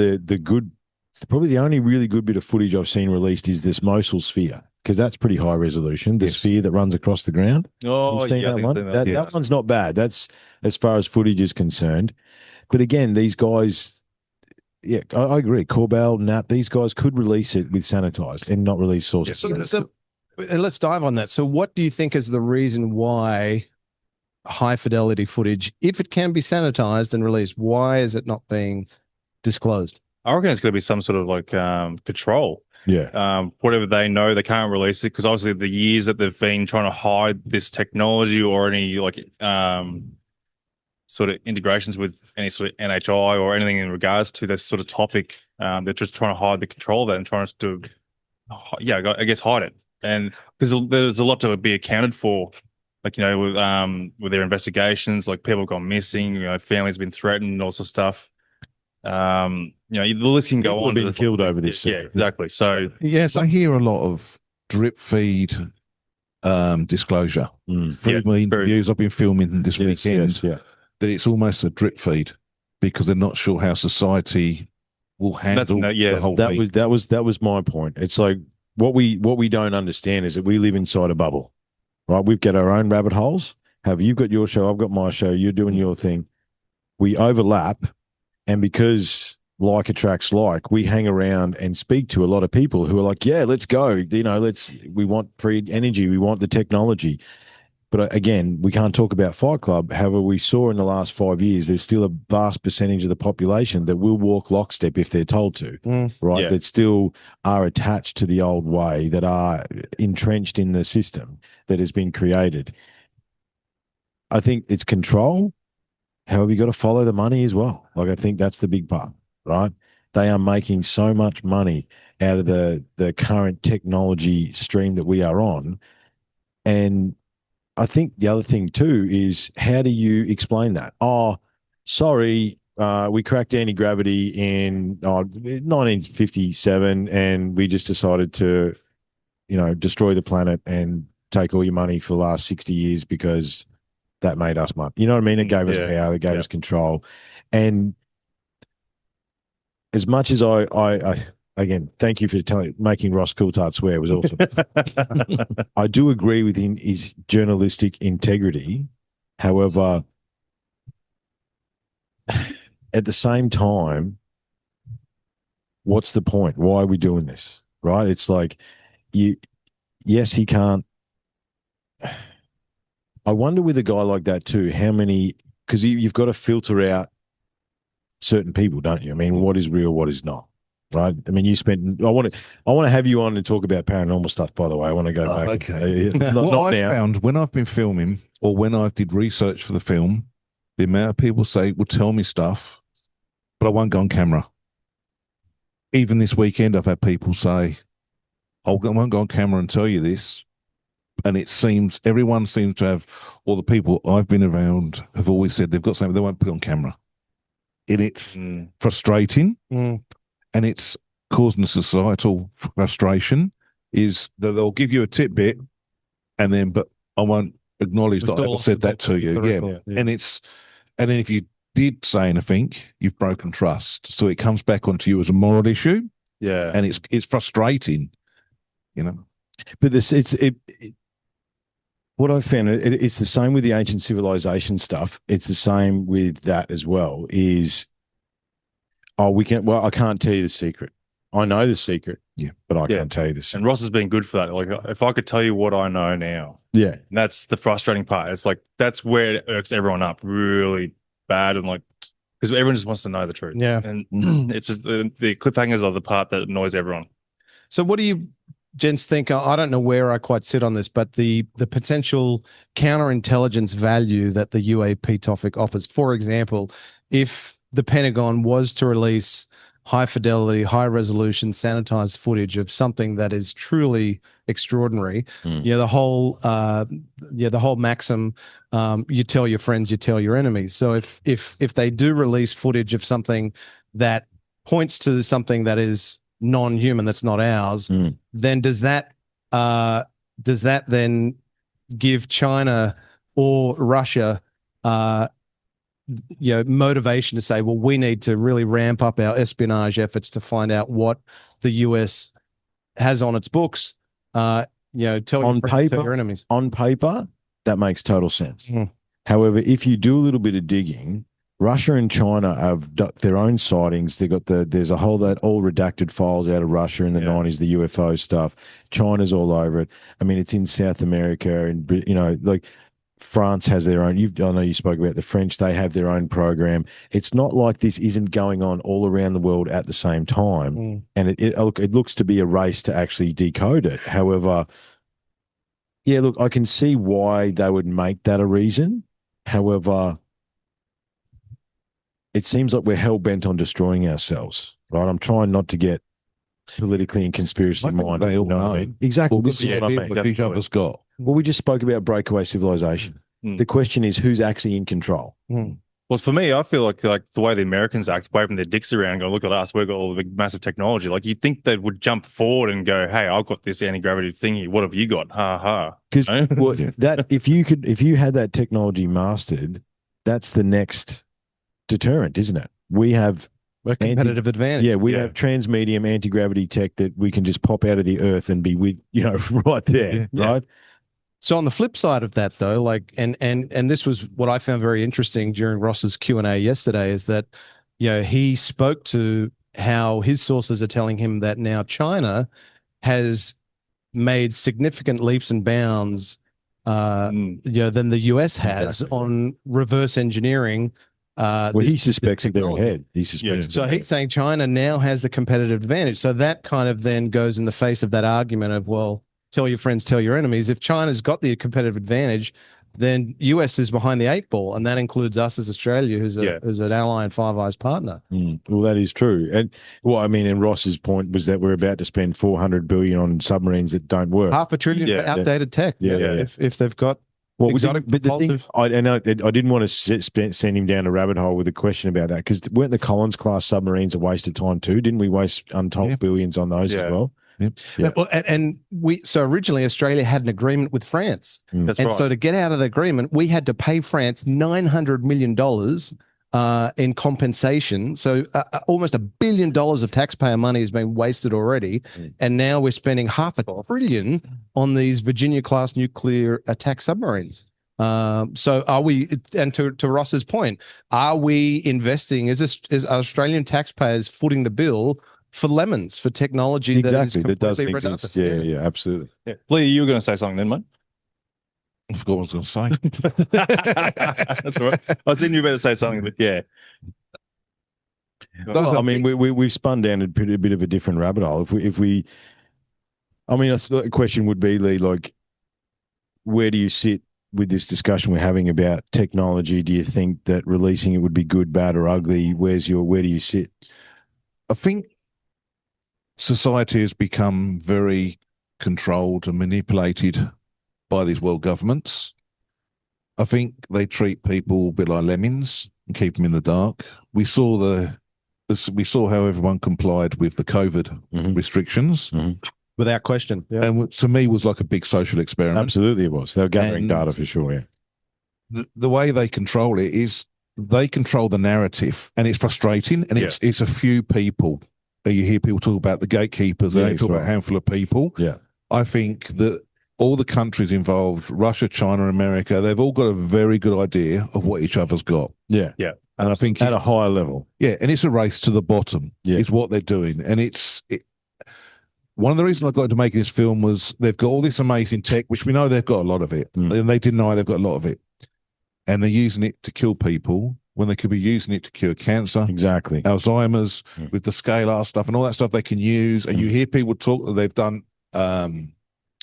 probably the only really good bit of footage I've seen released is this Mosul sphere, because that's pretty high resolution. The sphere that runs across the ground. Oh, You've seen that one? That one's not bad. That's as far as footage is concerned. But again, these guys, I agree. Corbell, Knapp, these guys could release it with sanitized and not release sources. So let's dive on that. So what do you think is the reason why high fidelity footage, if it can be sanitized and released, why is it not being disclosed? I reckon it's going to be some sort of like control. Yeah. Whatever they know, they can't release it because obviously the years that they've been trying to hide this technology or any like sort of integrations with any sort of NHI or anything in regards to this sort of topic, they're just trying to hide the control of that and trying to, I guess hide it. And because there's a lot to be accounted for, like, you know, with their investigations, like people have gone missing, you know, families have been threatened and all sorts of stuff. You know, the list can go on. People have been killed over this. Yeah, exactly. So yes, I hear a lot of drip feed disclosure. Views I've been filming this weekend that it's almost a drip feed because they're not sure how society will handle the whole thing. That was my point. It's like what we don't understand is that we live inside a bubble, right? We've got our own rabbit holes. You've got your show, I've got my show, you're doing your thing. We overlap. And because like attracts like, we hang around and speak to a lot of people who are like, yeah, let's go. You know, we want free energy. We want the technology. But again, we can't talk about Fight Club. However, we saw in the last 5 years, there's still a vast percentage of the population that will walk lockstep if they're told to, right? Yeah. That still are attached to the old way, that are entrenched in the system that has been created. I think it's control. However, you got to follow the money as well. Like, I think that's the big part, right? They are making so much money out of the current technology stream that we are on. And I think the other thing too is, how do you explain that? Oh, sorry, we cracked anti-gravity in 1957 and we just decided to, you know, destroy the planet and take all your money for the last 60 years because that made us money. You know what I mean? It gave us power. It gave us control. And as much as I again, thank you for making Ross Coulthart swear. It was awesome. I do agree with his journalistic integrity. However, at the same time, what's the point? Why are we doing this? Right? It's like, yes, he can't. I wonder with a guy like that too, how many, because you've got to filter out certain people, don't you? I mean, what is real, what is not, right? I mean, I want to have you on and talk about paranormal stuff, by the way. I want to go back. Okay. What I found when I've been filming or when I did research for the film, the amount of people will tell me stuff, but I won't go on camera. Even this weekend, I've had people say, I won't go on camera and tell you this. And it seems everyone seems to have, or the people I've been around have always said they've got something they won't put on camera. And it's frustrating, and it's causing a societal frustration. Is that they'll give you a tidbit, and then, but I won't acknowledge that I said that to you. Yeah. And then if you did say anything, you've broken trust. So it comes back onto you as a moral issue. Yeah, and it's frustrating, you know. But what I found, it's the same with the ancient civilization stuff. It's the same with that as well. I can't tell you the secret. I know the secret. Yeah, but I can't tell you this. And Ross has been good for that. Like, if I could tell you what I know now, yeah, that's the frustrating part. It's like that's where it irks everyone up really bad, and like because everyone just wants to know the truth. Yeah, and it's the cliffhangers are the part that annoys everyone. So, what do you gents think? I don't know where I quite sit on this, but the potential counterintelligence value that the UAP topic offers. For example, if the Pentagon was to release high fidelity, high resolution, sanitized footage of something that is truly extraordinary, the whole maxim, you tell your friends, you tell your enemies. So if they do release footage of something that points to something that is non-human, that's not ours, then does that then give China or Russia motivation to say, well, we need to really ramp up our espionage efforts to find out what the US has on its books. Tell your enemies. On paper, that makes total sense. However, if you do a little bit of digging, Russia and China have their own sightings. There's a whole that all redacted files out of Russia in the 90s, the UFO stuff. China's all over it. I mean, it's in South America, and like France has their own. I know you spoke about the French; they have their own program. It's not like this isn't going on all around the world at the same time, and it looks to be a race to actually decode it. However, yeah, look, I can see why they would make that a reason. However, it seems like we're hell bent on destroying ourselves, right? I'm trying not to get politically and conspiracy minded. They all know exactly. Well, this is what each other's got. Well, we just spoke about breakaway civilization. The question is, who's actually in control? Well, for me, I feel like the way the Americans act, waving their dicks around, go, look at us, we've got all the big, massive technology. Like, you'd think they would jump forward and go, hey, I've got this anti-gravity thingy. What have you got? Ha ha. Because if you had that technology mastered, that's the next deterrent, isn't it? We have a competitive advantage. Yeah, we have transmedium anti-gravity tech that we can just pop out of the earth and be with, right there, right? So on the flip side of that, though, like, and this was what I found very interesting during Ross's Q&A yesterday, is that, he spoke to how his sources are telling him that now China has made significant leaps and bounds, than the US has on reverse engineering. He suspects that they're ahead. He suspects. So he's saying China now has the competitive advantage. So that kind of then goes in the face of that argument of, well, tell your friends, tell your enemies. If China's got the competitive advantage, then US is behind the eight ball, and that includes us as Australia, who's an ally and Five Eyes partner. Well, that is true. And and Ross's point was that we're about to spend $400 billion on submarines that don't work. $500 billion for outdated tech. If they've got exotic, but the thing, I didn't want to send him down a rabbit hole with a question about that, because weren't the Collins class submarines a waste of time too? Didn't we waste untold billions on those as well? Yeah. And so originally Australia had an agreement with France. That's right. So to get out of the agreement, we had to pay France $900 million in compensation. So almost $1 billion of taxpayer money has been wasted already. And now we're spending $500 billion on these Virginia class nuclear attack submarines. So are we, and to Ross's point, are we investing, is Australian taxpayers footing the bill for lemons, for technology that doesn't exist? Yeah, absolutely. Leigh, you were going to say something then, mate? I forgot what I was going to say. That's all right. I was thinking you better say something, but yeah. Well, I mean, we've spun down a bit of a different rabbit hole. A question would be, Leigh, like, where do you sit with this discussion we're having about technology? Do you think that releasing it would be good, bad, or ugly? Where do you sit? I think society has become very controlled and manipulated by these world governments. I think they treat people a bit like lemmings and keep them in the dark. We saw how everyone complied with the COVID restrictions. Without question. Yeah. And to me was like a big social experiment. Absolutely it was. They were gathering data for sure, yeah. The way they control it is they control the narrative, and it's frustrating, and it's a few people. You hear people talk about the gatekeepers, and they talk about a handful of people. Yeah. I think that all the countries involved, Russia, China, America, they've all got a very good idea of what each other's got. Yeah. Yeah. And I think at a higher level. Yeah. And it's a race to the bottom is what they're doing. And one of the reasons I got into making this film was they've got all this amazing tech, which we know they've got a lot of it. And they deny they've got a lot of it. And they're using it to kill people when they could be using it to cure cancer. Exactly. Alzheimer's, with the scalar stuff and all that stuff they can use. And you hear people talk that they've done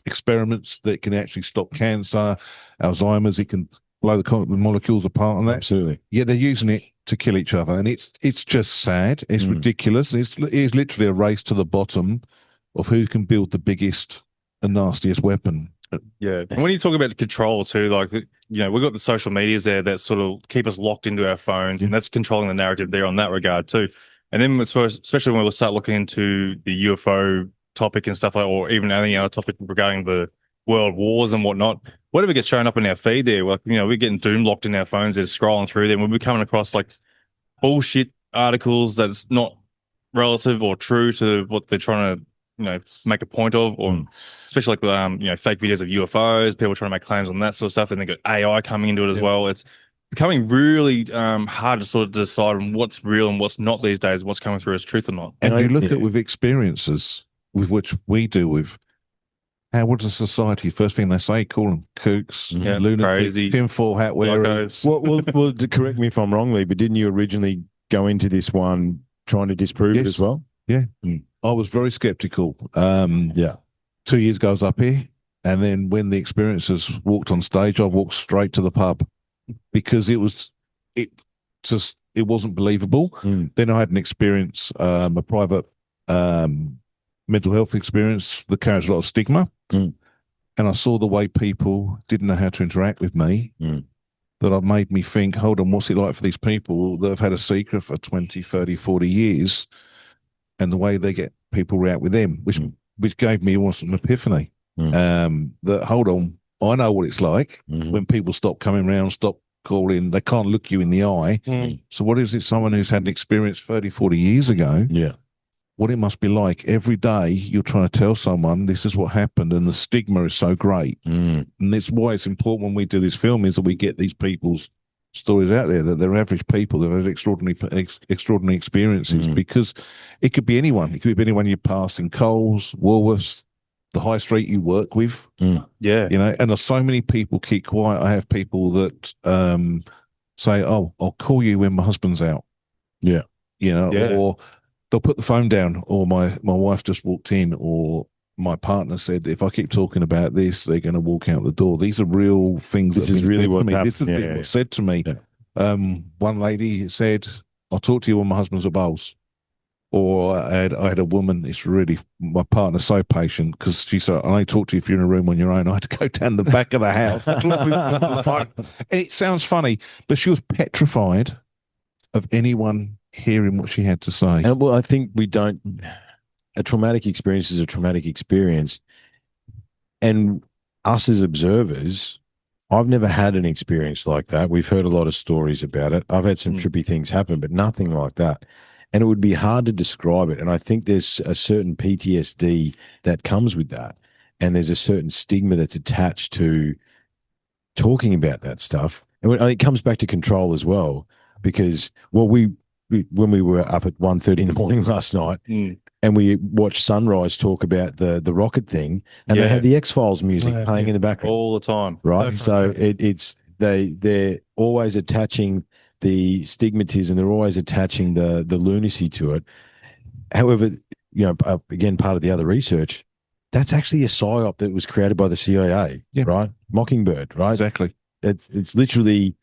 experiments that can actually stop cancer, Alzheimer's, it can blow the molecules apart and that. Absolutely. Yeah, they're using it to kill each other. And it's just sad. It's ridiculous. It's literally a race to the bottom of who can build the biggest and nastiest weapon. Yeah. And when you talk about control too, like, you know, we've got the social medias there that sort of keep us locked into our phones, and that's controlling the narrative there on that regard too. And then especially when we start looking into the UFO topic and stuff like, or even any other topic regarding the world wars and whatnot, whatever gets shown up in our feed there, like, you know, we're getting doom locked in our phones, they're scrolling through them, we'll be coming across like bullshit articles that's not relative or true to what they're trying to, you know, make a point of, or especially like you know, fake videos of UFOs, people trying to make claims on that sort of stuff, and they got AI coming into it as well. It's becoming really hard to sort of decide on what's real and what's not these days, what's coming through as truth or not. And you look at with experiences with which we deal with, how would a society, first thing they say, call them kooks, lunatics, tinfoil hat wearers. Well, correct me if I'm wrong, Leigh, but didn't you originally go into this one trying to disprove it as well? Yeah. I was very skeptical. 2 years ago I was up here, and then when the experiencers walked on stage, I walked straight to the pub because it wasn't believable. Then I had an experience, a private mental health experience that carries a lot of stigma, and I saw the way people didn't know how to interact with me. That made me think, hold on, what's it like for these people that have had a secret for 20, 30, 40 years, and the way they get people react with them, which gave me almost an epiphany. That, hold on, I know what it's like when people stop coming around, stop calling, they can't look you in the eye. So what is it, someone who's had an experience 30, 40 years ago, what it must be like every day you're trying to tell someone this is what happened, and the stigma is so great. And that's why it's important when we do this film, is that we get these people's stories out there, that they're average people that have extraordinary experiences, because it could be anyone. It could be anyone you pass in Coles, Woolworths, the high street you work with. You know, and there's so many people keep quiet. I have people that say, oh, I'll call you when my husband's out. You know, or they'll put the phone down, or my wife just walked in, or my partner said, if I keep talking about this, they're going to walk out the door. These are real things. This is really what happened. This is what's said to me. One lady said, I'll talk to you when my husband's at bowls. Or I had a woman, it's really, my partner's so patient, because she said, I only talk to you if you're in a room on your own. I had to go down the back of the house. And it sounds funny, but she was petrified of anyone hearing what she had to say. And well, I think a traumatic experience is a traumatic experience. And us as observers, I've never had an experience like that. We've heard a lot of stories about it. I've had some trippy things happen, but nothing like that. And it would be hard to describe it. And I think there's a certain PTSD that comes with that. And there's a certain stigma that's attached to talking about that stuff. And it comes back to control as well, because, well, when we were up at 1:30 in the morning last night, and we watched Sunrise talk about the rocket thing, and they had the X-Files music playing in the background all the time, right? So they're always attaching the stigmatism, they're always attaching the lunacy to it. However, you know, again, part of the other research, that's actually a psyop that was created by the CIA, right? Mockingbird, right? Exactly. It's literally,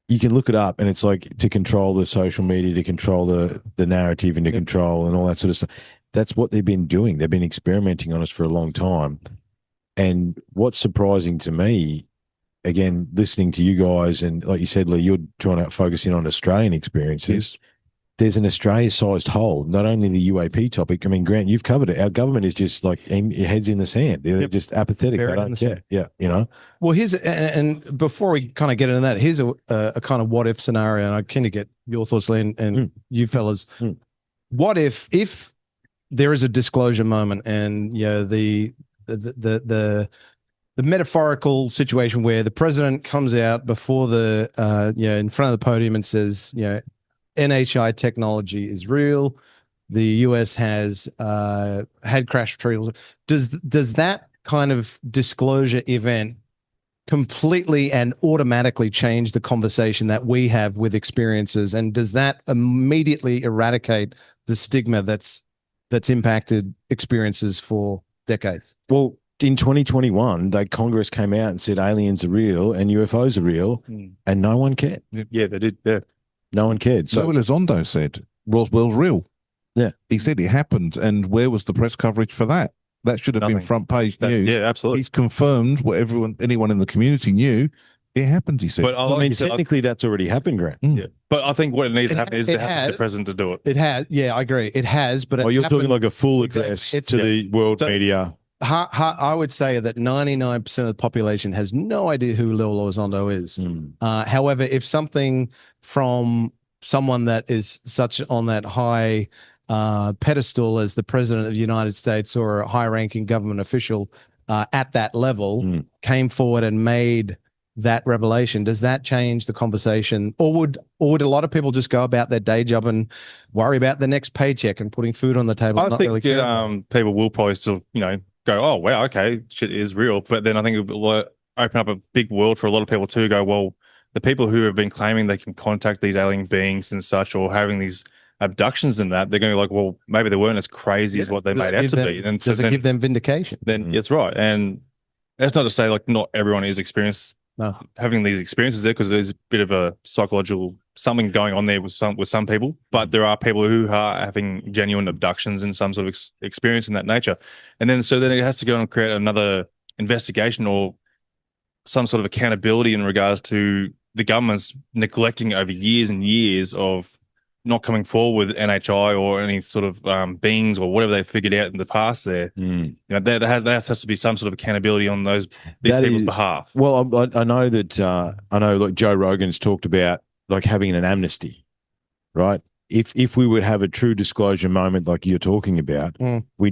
you can look it up, and it's like to control the social media, to control the narrative, and to control and all that sort of stuff. That's what they've been doing. They've been experimenting on us for a long time. And what's surprising to me, again, listening to you guys, and like you said, Leigh, you're trying to focus in on Australian experiences. There's an Australia-sized hole, not only the UAP topic. I mean, Grant, you've covered it. Our government is just like heads in the sand. They're just apathetic. They don't care. You know. Well, here's and before we kind of get into that, here's a kind of what if scenario, and I kind of get your thoughts, Leigh, and you fellas. What if there is a disclosure moment, and you know the metaphorical situation where the president comes out before the in front of the podium and says, you know, NHI technology is real. the US has had crash retrievals. Does that kind of disclosure event completely and automatically change the conversation that we have with experiences, and does that immediately eradicate the stigma that's impacted experiences for decades? Well, in 2021, Congress came out and said aliens are real and UFOs are real, and no one cared. Yeah, they did. Yeah. No one cared. So Elizondo said Roswell's real. Yeah. He said it happened, and where was the press coverage for that? That should have been front page news. Yeah, absolutely. He's confirmed what anyone in the community knew. It happened, he said. But I mean, technically, that's already happened, Grant. Yeah. But I think what needs to happen is there has to be the president to do it. It has. Yeah, I agree. It has. But you're talking like a full address to the world media. I would say that 99% of the population has no idea who Lil Elizondo is. However, if something from someone that is such on that high pedestal as the president of the United States or a high-ranking government official at that level came forward and made that revelation, does that change the conversation, or would a lot of people just go about their day job and worry about the next paycheck and putting food on the table? I think people will probably still, go, oh wow, okay, shit is real. But then I think it will open up a big world for a lot of people to go, well, the people who have been claiming they can contact these alien beings and such, or having these abductions and that, they're going to be like, well, maybe they weren't as crazy as what they made out to be. And does it give them vindication? Then that's right. And that's not to say like not everyone is having these experiences there, because there's a bit of a psychological something going on there with some people, but there are people who are having genuine abductions and some sort of experience in that nature. And then it has to go and create another investigation or some sort of accountability in regards to the government's neglecting over years and years of not coming forward with NHI or any sort of beings or whatever they figured out in the past there. There has to be some sort of accountability on these people's behalf. Well, I know that like Joe Rogan's talked about like having an amnesty, right? If we would have a true disclosure moment like you're talking about,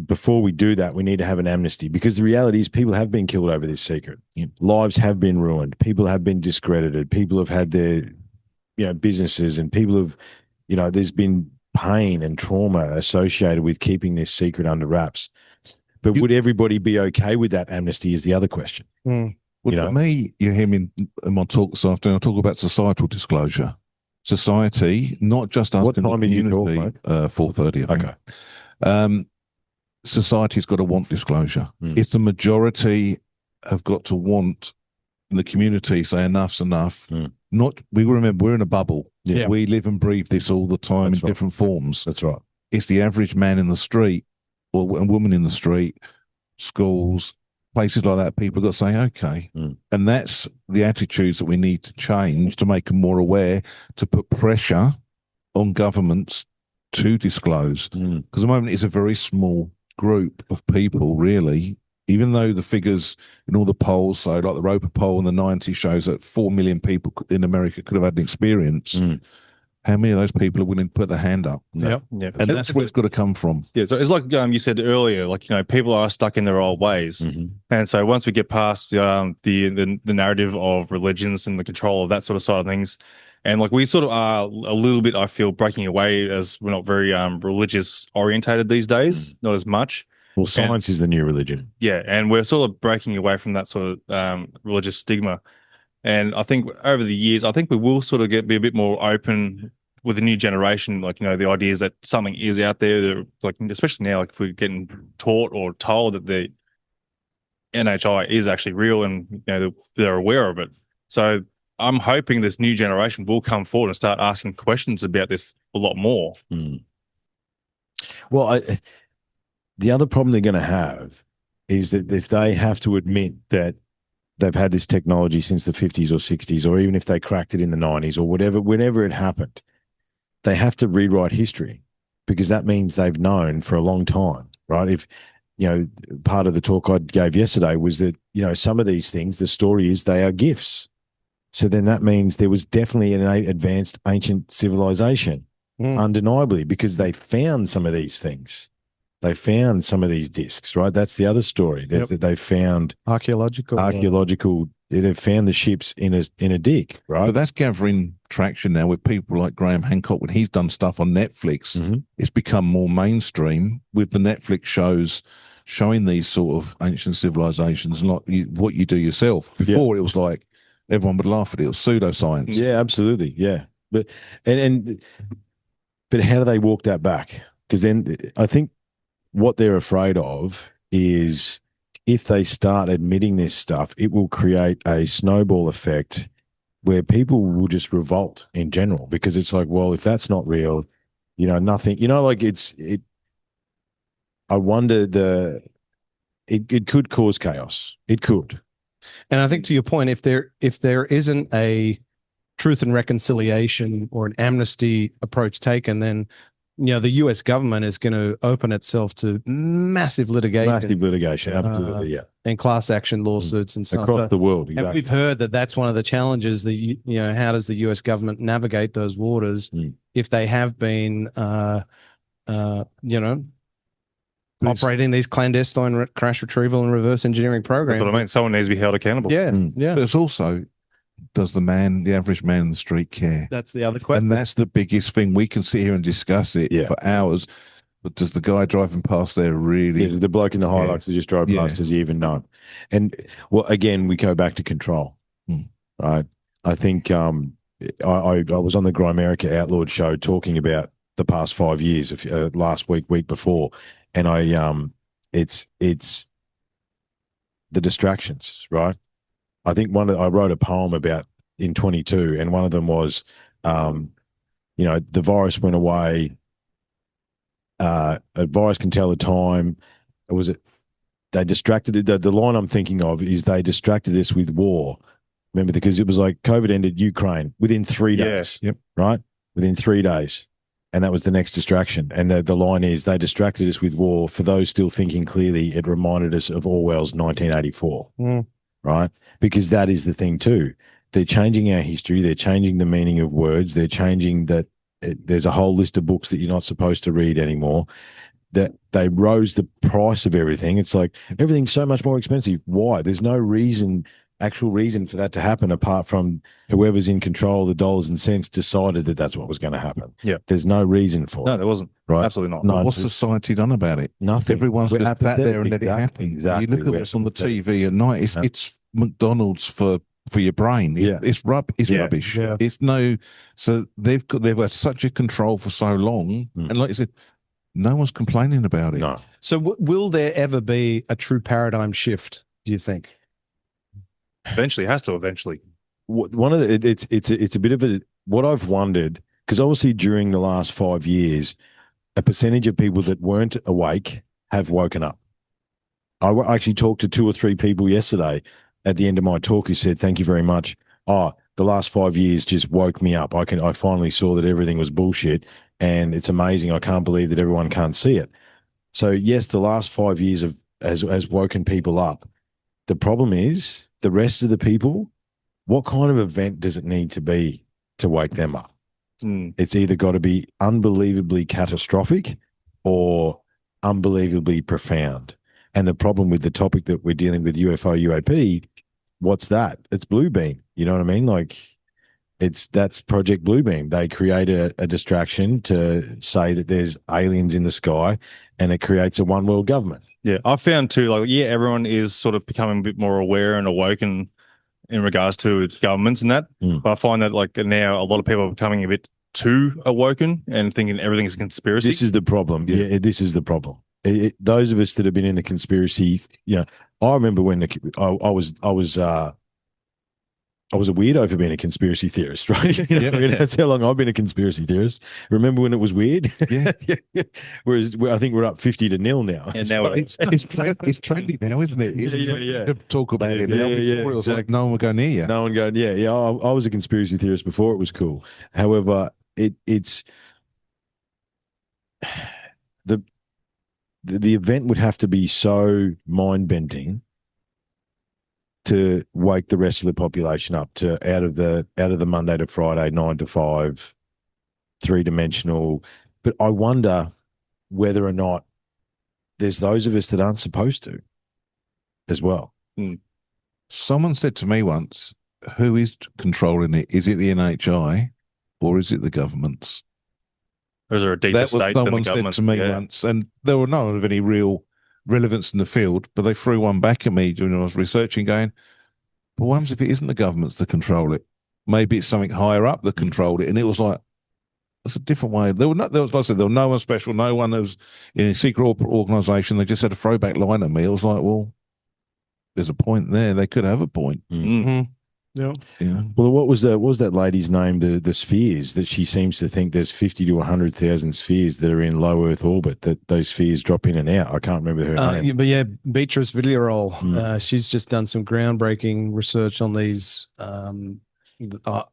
before we do that, we need to have an amnesty, because the reality is people have been killed over this secret. Lives have been ruined. People have been discredited. People have had their businesses, and people have there's been pain and trauma associated with keeping this secret under wraps. But would everybody be okay with that amnesty is the other question. Well, for me, you hear me in my talk this afternoon, I talk about societal disclosure. Society, not just us. What time did you talk, mate? 4:30, I think. Okay. Society's got to want disclosure. If the majority have got to want in the community, say enough's enough, we remember we're in a bubble. Yeah. We live and breathe this all the time in different forms. That's right. It's the average man in the street or a woman in the street, schools, places like that. People have got to say, okay. And that's the attitudes that we need to change to make them more aware, to put pressure on governments to disclose. Because at the moment it's a very small group of people, really. Even though the figures in all the polls, so like the Roper poll in the 90s shows that 4 million people in America could have had an experience, how many of those people are willing to put their hand up? Yeah. And that's where it's got to come from. Yeah, so it's like you said earlier, like, people are stuck in their old ways. And so once we get past the narrative of religions and the control of that sort of side of things, and like we sort of are a little bit, I feel, breaking away, as we're not very religious orientated these days, not as much. Well, science is the new religion. Yeah, and we're sort of breaking away from that sort of religious stigma. And I think over the years, I think we will sort of be a bit more open with the new generation. Like, the ideas that something is out there, that, like, especially now, like if we're getting taught or told that the NHI is actually real and they're aware of it. So I'm hoping this new generation will come forward and start asking questions about this a lot more. Well, the other problem they're going to have is that if they have to admit that they've had this technology since the 50s or 60s, or even if they cracked it in the 90s or whatever, whenever it happened, they have to rewrite history, because that means they've known for a long time, right? If, part of the talk I gave yesterday was that, some of these things, the story is they are gifts. So then that means there was definitely an advanced ancient civilization, undeniably, because they found some of these things. They found some of these discs, right? That's the other story. That they found archaeological they've found the ships in a dig, right? But that's gathering traction now with people like Graham Hancock when he's done stuff on Netflix. It's become more mainstream with the Netflix shows showing these sort of ancient civilizations, not what you do yourself. Before it was like everyone would laugh at it. It was pseudoscience. Yeah, absolutely. Yeah, but but how do they walk that back? Because then I think what they're afraid of is if they start admitting this stuff, it will create a snowball effect where people will just revolt in general, because it's like, well, if that's not real, nothing, like I wonder it could cause chaos. It could. And I think to your point, if there isn't a truth and reconciliation or an amnesty approach taken, then the U.S. government is going to open itself to massive litigation. Absolutely, and class action lawsuits and stuff across the world. Exactly. And we've heard that that's one of the challenges. That how does the U.S. government navigate those waters if they have been, operating these clandestine crash retrieval and reverse engineering programs? But I mean, someone needs to be held accountable. Yeah. There's also, does the average man in the street care? That's the other question. And that's the biggest thing. We can sit here and discuss it for hours, but does the guy driving past there really? Yeah, the bloke in the Hilux that just drove past, does he even know? And, well, again, we go back to control, right? I think I was on the Grimerica Outlawed show talking about the past 5 years, last week before, and it's the distractions, right? I think I wrote a poem about in 22, and one of them was, the virus went away. A virus can tell the time. They distracted it. The line I'm thinking of is they distracted us with war. Remember, because it was like COVID ended Ukraine within 3 days. Yep. Right? Within 3 days. And that was the next distraction. And the line is, they distracted us with war. For those still thinking clearly, it reminded us of Orwell's 1984. Right? Because that is the thing too. They're changing our history. They're changing the meaning of words. They're changing that. There's a whole list of books that you're not supposed to read anymore. That they rose the price of everything. It's like everything's so much more expensive. Why? There's no actual reason for that to happen, apart from whoever's in control of the dollars and cents decided that that's what was going to happen. Yeah. There's no reason for it. No, there wasn't. Right? Absolutely not. No, What's society done about it? Nothing. Everyone's just sat there and let it happen. Exactly. You look at what's on the TV at night. It's McDonald's for your brain. It's rubbish. Yeah. It's so they've had such a control for so long, and like you said, no one's complaining about it. No. So will there ever be a true paradigm shift, do you think? Eventually, it has to eventually. One of it's a bit of what I've wondered, because obviously during the last 5 years, a percentage of people that weren't awake have woken up. I actually talked to 2 or 3 people yesterday at the end of my talk who said, "Thank you very much. The last 5 years just woke me up. I finally saw that everything was bullshit, and it's amazing. I can't believe that everyone can't see it." So yes, the last 5 years has woken people up. The problem is the rest of the people. What kind of event does it need to be to wake them up? It's either got to be unbelievably catastrophic or unbelievably profound. And the problem with the topic that we're dealing with, UFO, UAP, what's that? It's Bluebeam. You know what I mean? Like, that's Project Bluebeam. They create a distraction to say that there's aliens in the sky, and it creates a one world government. Yeah, I found too, everyone is sort of becoming a bit more aware and awoken in regards to its governments and that. But I find that now a lot of people are becoming a bit too awoken and thinking everything's a conspiracy. This is the problem. Yeah, this is the problem. Those of us that have been in the conspiracy, I remember when I was a weirdo for being a conspiracy theorist, right? That's how long I've been a conspiracy theorist. Remember when it was weird? Yeah. Whereas I think we're up 50-0 now. And now it's trendy now, isn't it? Yeah. Talk about it now. Before it was like no one would go near you. No one going, I was a conspiracy theorist before it was cool. However, it's the event would have to be so mind-bending to wake the rest of the population up to out of the Monday to Friday 9 to 5 3-dimensional. But I wonder whether or not there's those of us that aren't supposed to as well. Someone said to me once, who is controlling it? Is it the NHI or is it the governments? Or is there a deeper state than the Someone said government? to me once, and there were none of any real relevance in the field, but they threw one back at me when I was researching, going, but what happens if it isn't the governments that control it? Maybe it's something higher up that controlled it. And it was like, that's a different way. There was, like I said, there was no one special, no one that was in a secret organisation. They just had a throwback line at me. It was like, well, there's a point there. They could have a point. Mm-hmm. Yeah. Well, what was that lady's name? The spheres that she seems to think there's 50 to 100,000 spheres that are in low Earth orbit. That those spheres drop in and out. I can't remember her name. But yeah, Beatrice Villarol. She's just done some groundbreaking research on these.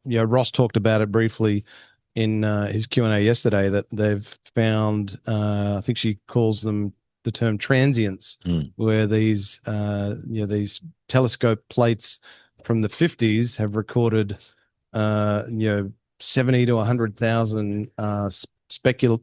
Ross talked about it briefly in his Q&A yesterday, that they've found. I think she calls them the term transients, where these these telescope plates from the 50s have recorded 70 to 100,000 specular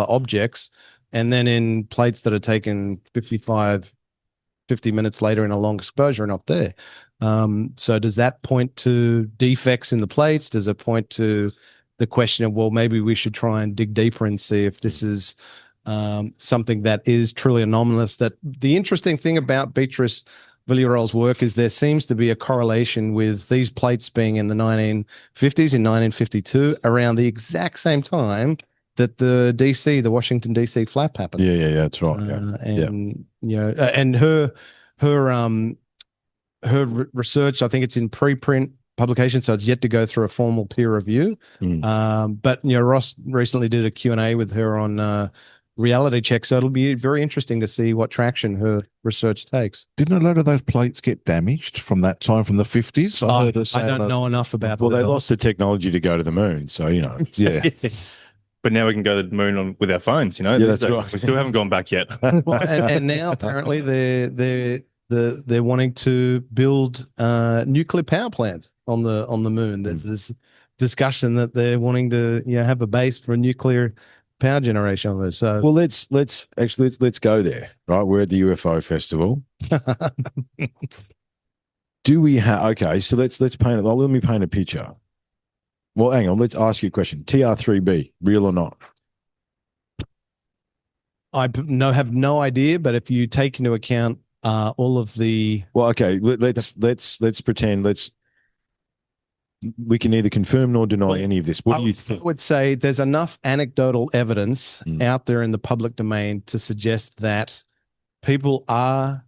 objects, and then in plates that are taken 50 minutes later in a long exposure are not there. So does that point to defects in the plates? Does it point to the question of, well, maybe we should try and dig deeper and see if this is something that is truly anomalous? That the interesting thing about Beatrice Villarol's work is there seems to be a correlation with these plates being in the 1950s, in 1952, around the exact same time that the Washington DC flap happened. Yeah, that's right. And her research, I think it's in preprint publication, so it's yet to go through a formal peer review. But Ross recently did a Q&A with her on reality check, so it'll be very interesting to see what traction her research takes. Didn't a lot of those plates get damaged from that time, from the 50s? I don't know enough about that. Well, they lost the technology to go to the moon, so yeah. But now we can go to the moon with our phones, Yeah, that's right. We still haven't gone back yet. Well, and now apparently they're wanting to build nuclear power plants on the moon. There's this discussion that they're wanting to have a base for a nuclear power generation on this. So, well, let's go there. Right, we're at the UFO festival. Do we have? Okay, so let's paint it. Let me paint a picture. Well, hang on. Let's ask you a question. TR3B, real or not? I have no idea, but if you take into account all of the okay, let's pretend. We can neither confirm nor deny any of this. What do you think? I would say there's enough anecdotal evidence out there in the public domain to suggest that people are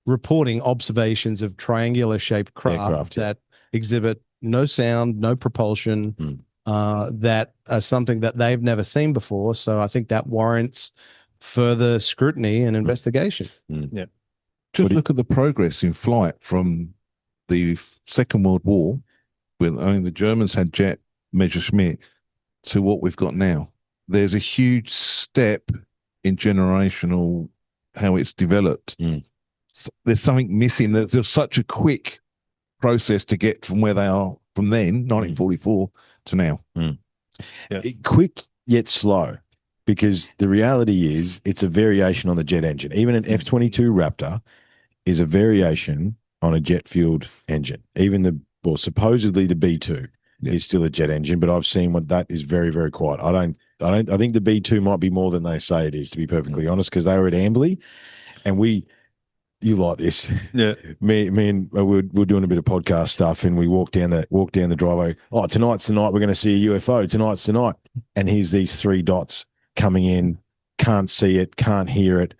reporting observations of triangular-shaped craft that exhibit no sound, no propulsion, that are something that they've never seen before. So I think that warrants further scrutiny and investigation. Yeah. Just look at the progress in flight from the Second World War, when the Germans had jet Messerschmitt, to what we've got now. There's a huge step in generational how it's developed. There's something missing. There's such a quick process to get from where they are from then, 1944, to now. Quick yet slow, because the reality is it's a variation on the jet engine. Even an F-22 Raptor is a variation on a jet-fueled engine. Even supposedly the B-2 is still a jet engine, but I've seen what that is very, very quiet. I think the B-2 might be more than they say it is, to be perfectly honest, because they were at Amberley, and you like this. Yeah. Me and we're doing a bit of podcast stuff, and we walk down the driveway. Oh, tonight's the night we're going to see a UFO. Tonight's the night. And here's these three dots coming in, can't see it, can't hear it.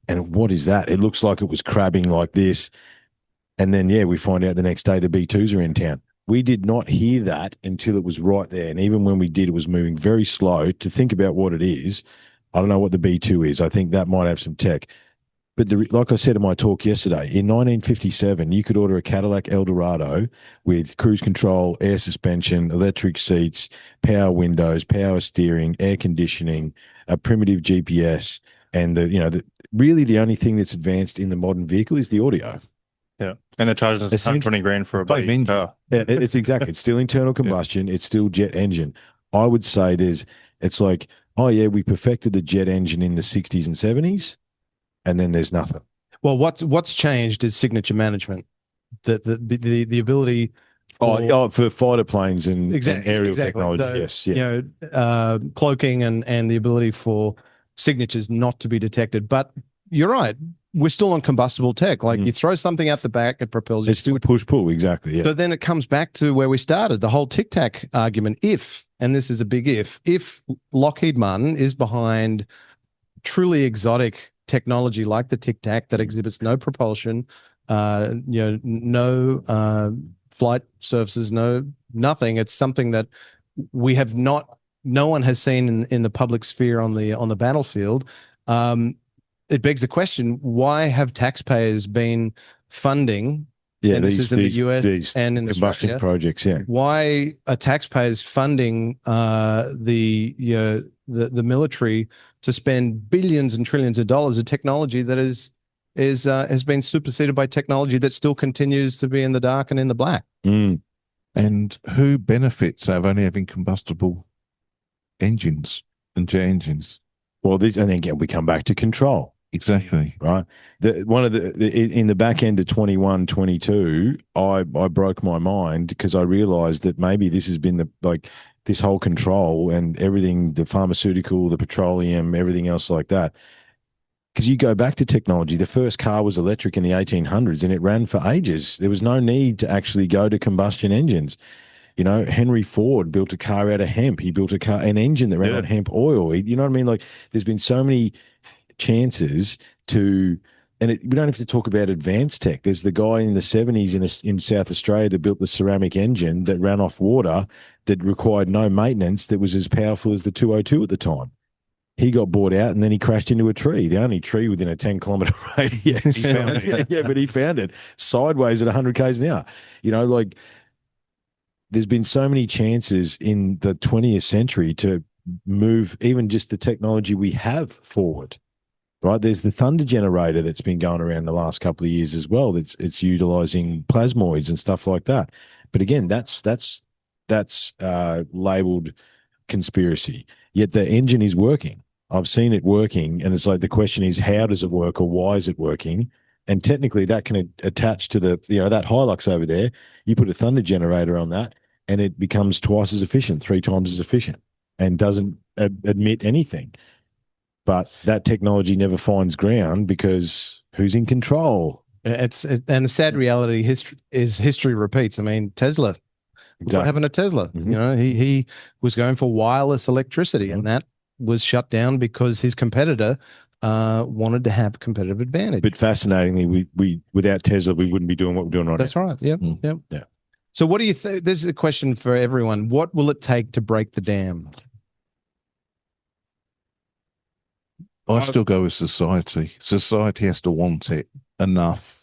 And what is that? It looks like it was crabbing like this. And then, we find out the next day the B-2s are in town. We did not hear that until it was right there. And even when we did, it was moving very slow. To think about what it is, I don't know what the B-2 is. I think that might have some tech. But like I said in my talk yesterday, in 1957, you could order a Cadillac Eldorado with cruise control, air suspension, electric seats, power windows, power steering, air conditioning, a primitive GPS, and really the only thing that's advanced in the modern vehicle is the audio. Yeah, and they're charging us $120,000 for a B car. It's exactly. It's still internal combustion. It's still jet engine. I would say it's like, we perfected the jet engine in the 60s and 70s. And then there's nothing. Well, what's changed is signature management. the ability. For fighter planes and aerial technology, yes, yeah. You know, cloaking and the ability for signatures not to be detected. But you're right, we're still on combustible tech. Like you throw something out the back, it propels you. It's still push-pull, exactly, yeah. So then it comes back to where we started, the whole Tic Tac argument. If, and this is a big if Lockheed Martin is behind truly exotic technology like the Tic Tac that exhibits no propulsion, no flight surfaces, nothing. It's something that we have no one has seen in the public sphere on the battlefield. It begs the question: why have taxpayers been funding? Yeah, and this is in the US and in Australia projects. Yeah, why are taxpayers funding the military to spend billions and trillions of dollars of technology that has been superseded by technology that still continues to be in the dark and in the black? And who benefits out of only having combustible engines and jet engines? Well, and again, we come back to control. Exactly. Right. In the back end of 21, 22, I broke my mind because I realized that maybe this has been this whole control and everything, the pharmaceutical, the petroleum, everything else like that. Because you go back to technology, the first car was electric in the 1800s and it ran for ages. There was no need to actually go to combustion engines. You know, Henry Ford built a car out of hemp. He built an engine that ran on hemp oil. You know what I mean? Like, there's been so many chances to, and we don't have to talk about advanced tech. There's the guy in the 70s in South Australia that built the ceramic engine that ran off water that required no maintenance, that was as powerful as the 202 at the time. He got bought out and then he crashed into a tree, the only tree within a 10-kilometre radius. But he found it sideways at 100 k's an hour. You know, like, there's been so many chances in the 20th century to move even just the technology we have forward. Right, there's the thunder generator that's been going around the last couple of years as well. It's utilizing plasmoids and stuff like that. But again, that's labeled conspiracy. Yet the engine is working. I've seen it working, and it's like the question is, how does it work, or why is it working? And technically, that can attach to that Hilux over there. You put a thunder generator on that, and it becomes twice as efficient, 3 times as efficient, and doesn't admit anything. But that technology never finds ground because who's in control? And the sad reality history repeats. I mean, Tesla. Exactly. What happened to Tesla? You know, he was going for wireless electricity, and that was shut down because his competitor wanted to have competitive advantage. But fascinatingly, we without Tesla, we wouldn't be doing what we're doing right now. That's right. Yep. Yeah. So what do you think? This is a question for everyone. What will it take to break the dam? I still go with society. Society has to want it enough,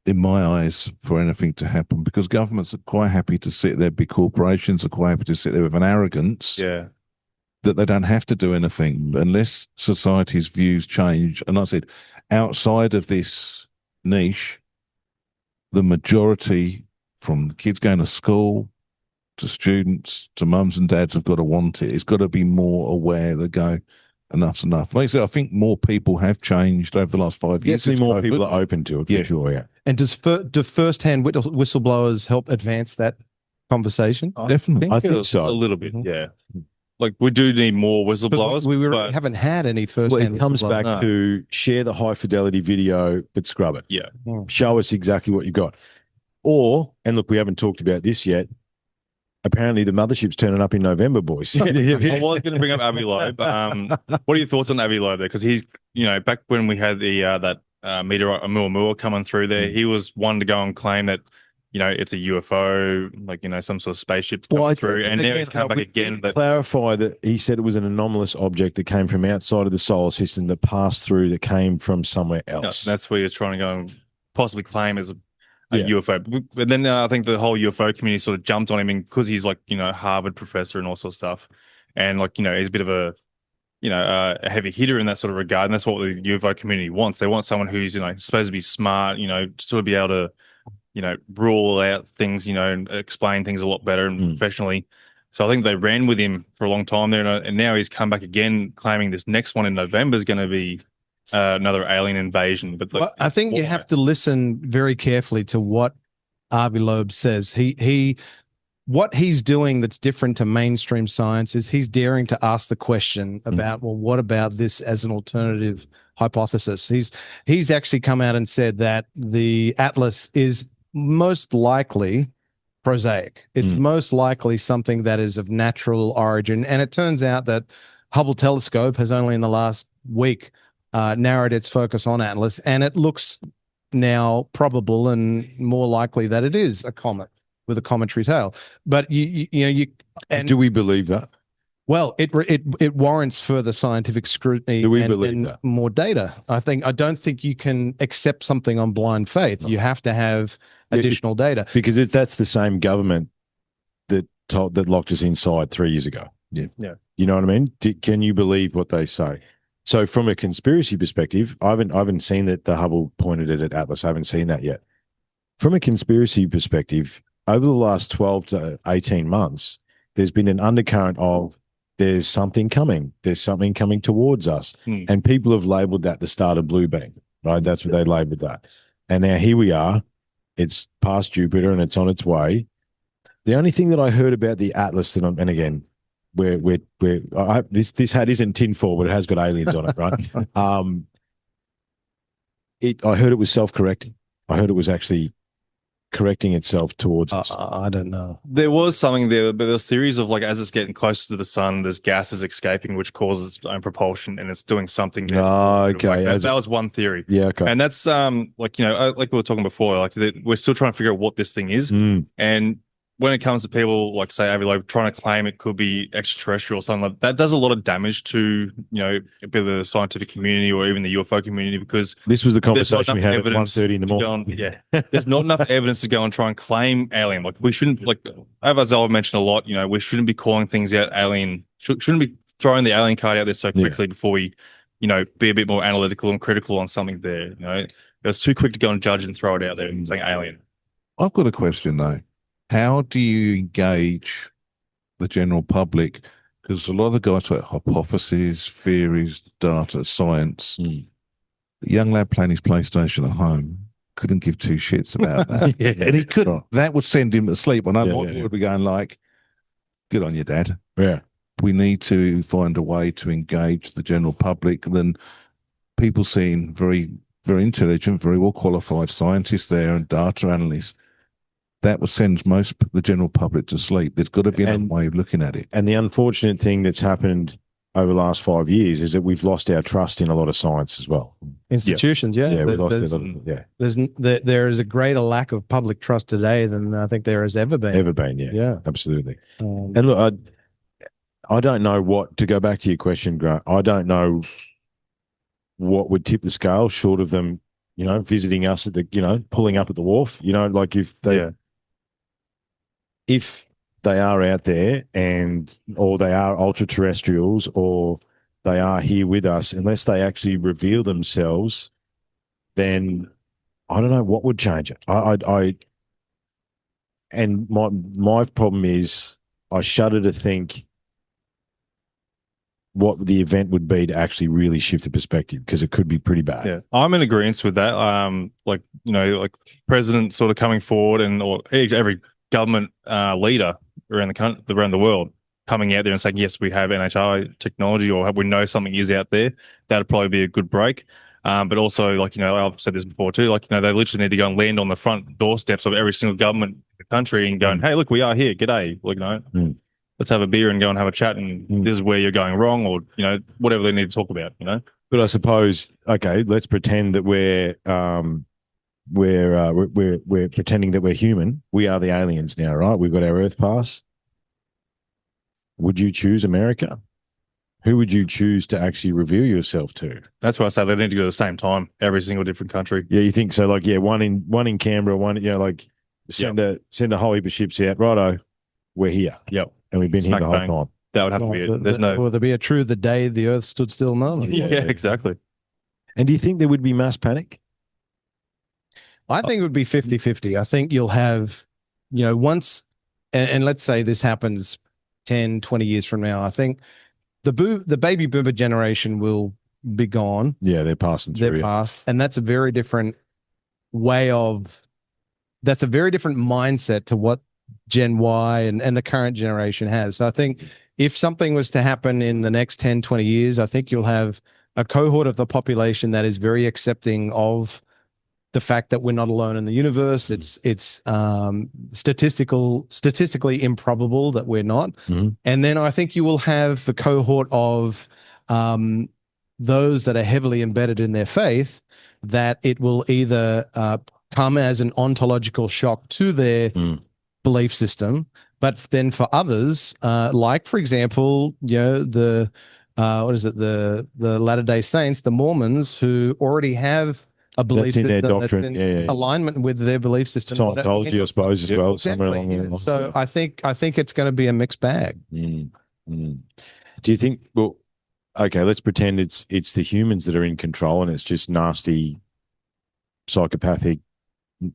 in my eyes, for anything to happen, because governments are quite happy to sit there, big corporations are quite happy to sit there with an arrogance that they don't have to do anything unless society's views change. And I said, outside of this niche, the majority, from the kids going to school to students to mums and dads, have got to want it. It's got to be more aware. They go, enough's enough. Like I said, I think more people have changed over the last 5 years. Definitely more people are open to it, for sure, yeah. And do first-hand whistleblowers help advance that conversation? Definitely. I think so. A little bit, yeah. Like, we do need more whistleblowers. We haven't had any first-hand it comes back to share the high-fidelity video, but scrub it. Yeah. Show us exactly what you got. Or, and look, we haven't talked about this yet, apparently the mothership's turning up in November, boys. I was going to bring up Avi Loeb. What are your thoughts on Avi Loeb there? Because he's, back when we had the that meteorite Oumuamua coming through there, he was one to go and claim that, it's a UFO, like, some sort of spaceship coming through. And now he's come back again. Clarify that he said it was an anomalous object that came from outside of the solar system that passed through, that came from somewhere else. That's where he was trying to go and possibly claim as a UFO. But then I think the whole UFO community sort of jumped on him, because he's like, Harvard professor and all sorts of stuff. And like, he's a bit of a heavy hitter in that sort of regard. And that's what the UFO community wants. They want someone who's, supposed to be smart, sort of be able to, rule out things, and explain things a lot better and professionally. So I think they ran with him for a long time there. And now he's come back again, claiming this next one in November is going to be another alien invasion. But well, I think you have to listen very carefully to what Avi Loeb says. What he's doing that's different to mainstream science is he's daring to ask the question about, well, what about this as an alternative hypothesis? He's actually come out and said that the atlas is most likely prosaic. It's most likely something that is of natural origin. And it turns out that Hubble telescope has only in the last week narrowed its focus on Atlas, and it looks now probable and more likely that it is a comet with a cometary tail. But and do we believe that? Well, it warrants further scientific scrutiny. Do we believe that? More data? I don't think you can accept something on blind faith. You have to have additional data, because that's the same government that locked us inside 3 years ago. Yeah. You know what I mean? Can you believe what they say? So from a conspiracy perspective, I haven't seen that the Hubble pointed it at Atlas. I haven't seen that yet. From a conspiracy perspective, over the last 12 to 18 months, there's been an undercurrent of there's something coming. There's something coming towards us. And people have labeled that the start of Blue Beam, right? That's what they labeled that. And now here we are. It's past Jupiter and it's on its way. The only thing that I heard about the Atlas this hat isn't tinfoil, but it has got aliens on it, right? I heard it was self-correcting. I heard it was actually correcting itself towards us. I don't know. There was something there, but there's theories of, like, as it's getting closer to the sun, there's gases escaping, which causes its own propulsion, and it's doing something there. Okay. That was one theory. Yeah, okay. And that's like we were talking before, like we're still trying to figure out what this thing is. And when it comes to people like, say, Avi Loeb trying to claim it could be extraterrestrial or something like that, does a lot of damage to, be the scientific community or even the UFO community, because this was the conversation we had at 1:30 in the morning. There's not enough evidence to go and try and claim alien. Like, we shouldn't, like, as I've mentioned a lot, we shouldn't be calling things out alien. Shouldn't be throwing the alien card out there so quickly before we, be a bit more analytical and critical on something there. It was too quick to go and judge and throw it out there and saying alien. I've got a question though. How do you engage the general public? Because a lot of the guys like hypotheses, theories, data, science. The young lad playing his PlayStation at home couldn't give two shits about that. And he couldn't. That would send him to sleep. I know he would be going like, good on you, Dad. Yeah. We need to find a way to engage the general public. Then people seeing very, very intelligent, very well qualified scientists there and data analysts. That would send the general public to sleep. There's got to be another way of looking at it. And the unfortunate thing that's happened over the last 5 years is that we've lost our trust in a lot of science as well. Institutions, yeah, we lost there is a greater lack of public trust today than I think there has ever been. Yeah, absolutely. And look, I don't know what, to go back to your question, Grant, I don't know what would tip the scale short of them, visiting us at the, pulling up at the wharf, like if they are out there or they are ultra terrestrials or they are here with us, unless they actually reveal themselves, then I don't know what would change it. And my problem is I shudder to think what the event would be to actually really shift the perspective, because it could be pretty bad. Yeah, I'm in agreement with that. Like president sort of coming forward or every government leader around the world coming out there and saying, yes, we have NHI technology, or we know something is out there. That'd probably be a good break. But also, I've said this before too, they literally need to go and land on the front doorsteps of every single government in the country and going, hey, look, we are here. G'day. Let's have a beer and go and have a chat, and this is where you're going wrong, or, whatever they need to talk about, But I suppose, okay, let's pretend that we're pretending that we're human. We are the aliens now, right? We've got our Earth pass. Would you choose America? Who would you choose to actually reveal yourself to? That's why I say they need to go at the same time, every single different country. Yeah, you think so? One in Canberra, send a whole heap of ships out. Righto, we're here. Yep. And we've been here the whole time. That would have to be it. Will there be a true the day the Earth stood still moment? Yeah, exactly. And do you think there would be mass panic? I think it would be 50-50. I think you'll have, once, and let's say this happens 10, 20 years from now, I think the baby boomer generation will be gone. Yeah, they're passing through. They're past, and that's a very different that's a very different mindset to what Gen Y and the current generation has. So I think if something was to happen in the next 10, 20 years, I think you'll have a cohort of the population that is very accepting of the fact that we're not alone in the universe. It's statistically improbable that we're not. And then I think you will have the cohort of those that are heavily embedded in their faith, that it will either come as an ontological shock to their belief system, but then for others, like for example, the Latter-day Saints, the Mormons, who already have a belief that's in their doctrine, alignment with their belief system. Scientology, I suppose, as well. Somewhere along the lines. So I think it's going to be a mixed bag. Do you think? Well, okay, let's pretend it's the humans that are in control, and it's just nasty, psychopathic,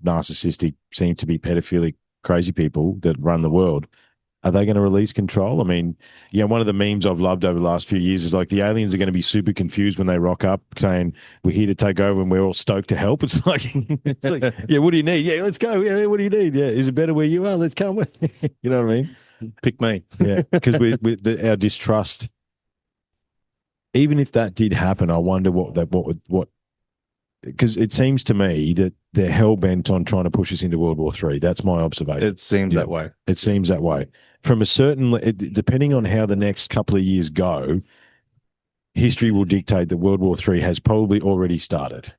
narcissistic, seem to be pedophilic, crazy people that run the world. Are they going to release control? I mean, one of the memes I've loved over the last few years is like the aliens are going to be super confused when they rock up saying, we're here to take over and we're all stoked to help. It's like, yeah, what do you need? Yeah, let's go. Yeah, what do you need? Yeah, is it better where you are? Let's come. You know what I mean? Pick me. Yeah, because our distrust, even if that did happen, I wonder what because it seems to me that they're hell-bent on trying to push us into World War III. That's my observation. It seems that way. It seems that way. From a certain, depending on how the next couple of years go, history will dictate that World War III has probably already started.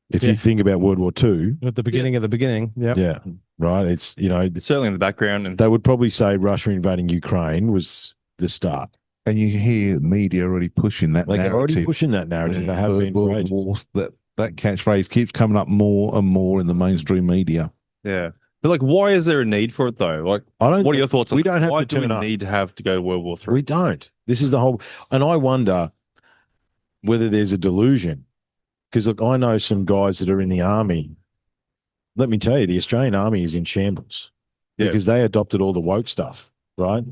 If you think about World War II. At the beginning of the beginning, yeah, right? It's, it's certainly in the background. And they would probably say Russia invading Ukraine was the start. And you hear media already pushing that narrative. They're already pushing that narrative. They have been for ages. That catchphrase keeps coming up more and more in the mainstream media. Yeah. But why is there a need for it though? What are your thoughts on we don't have why to do we turn up. need to have to go to World War III? We don't. This is the whole, and I wonder whether there's a delusion. Because look, I know some guys that are in the army. Let me tell you, the Australian army is in shambles because they adopted all the woke stuff, right?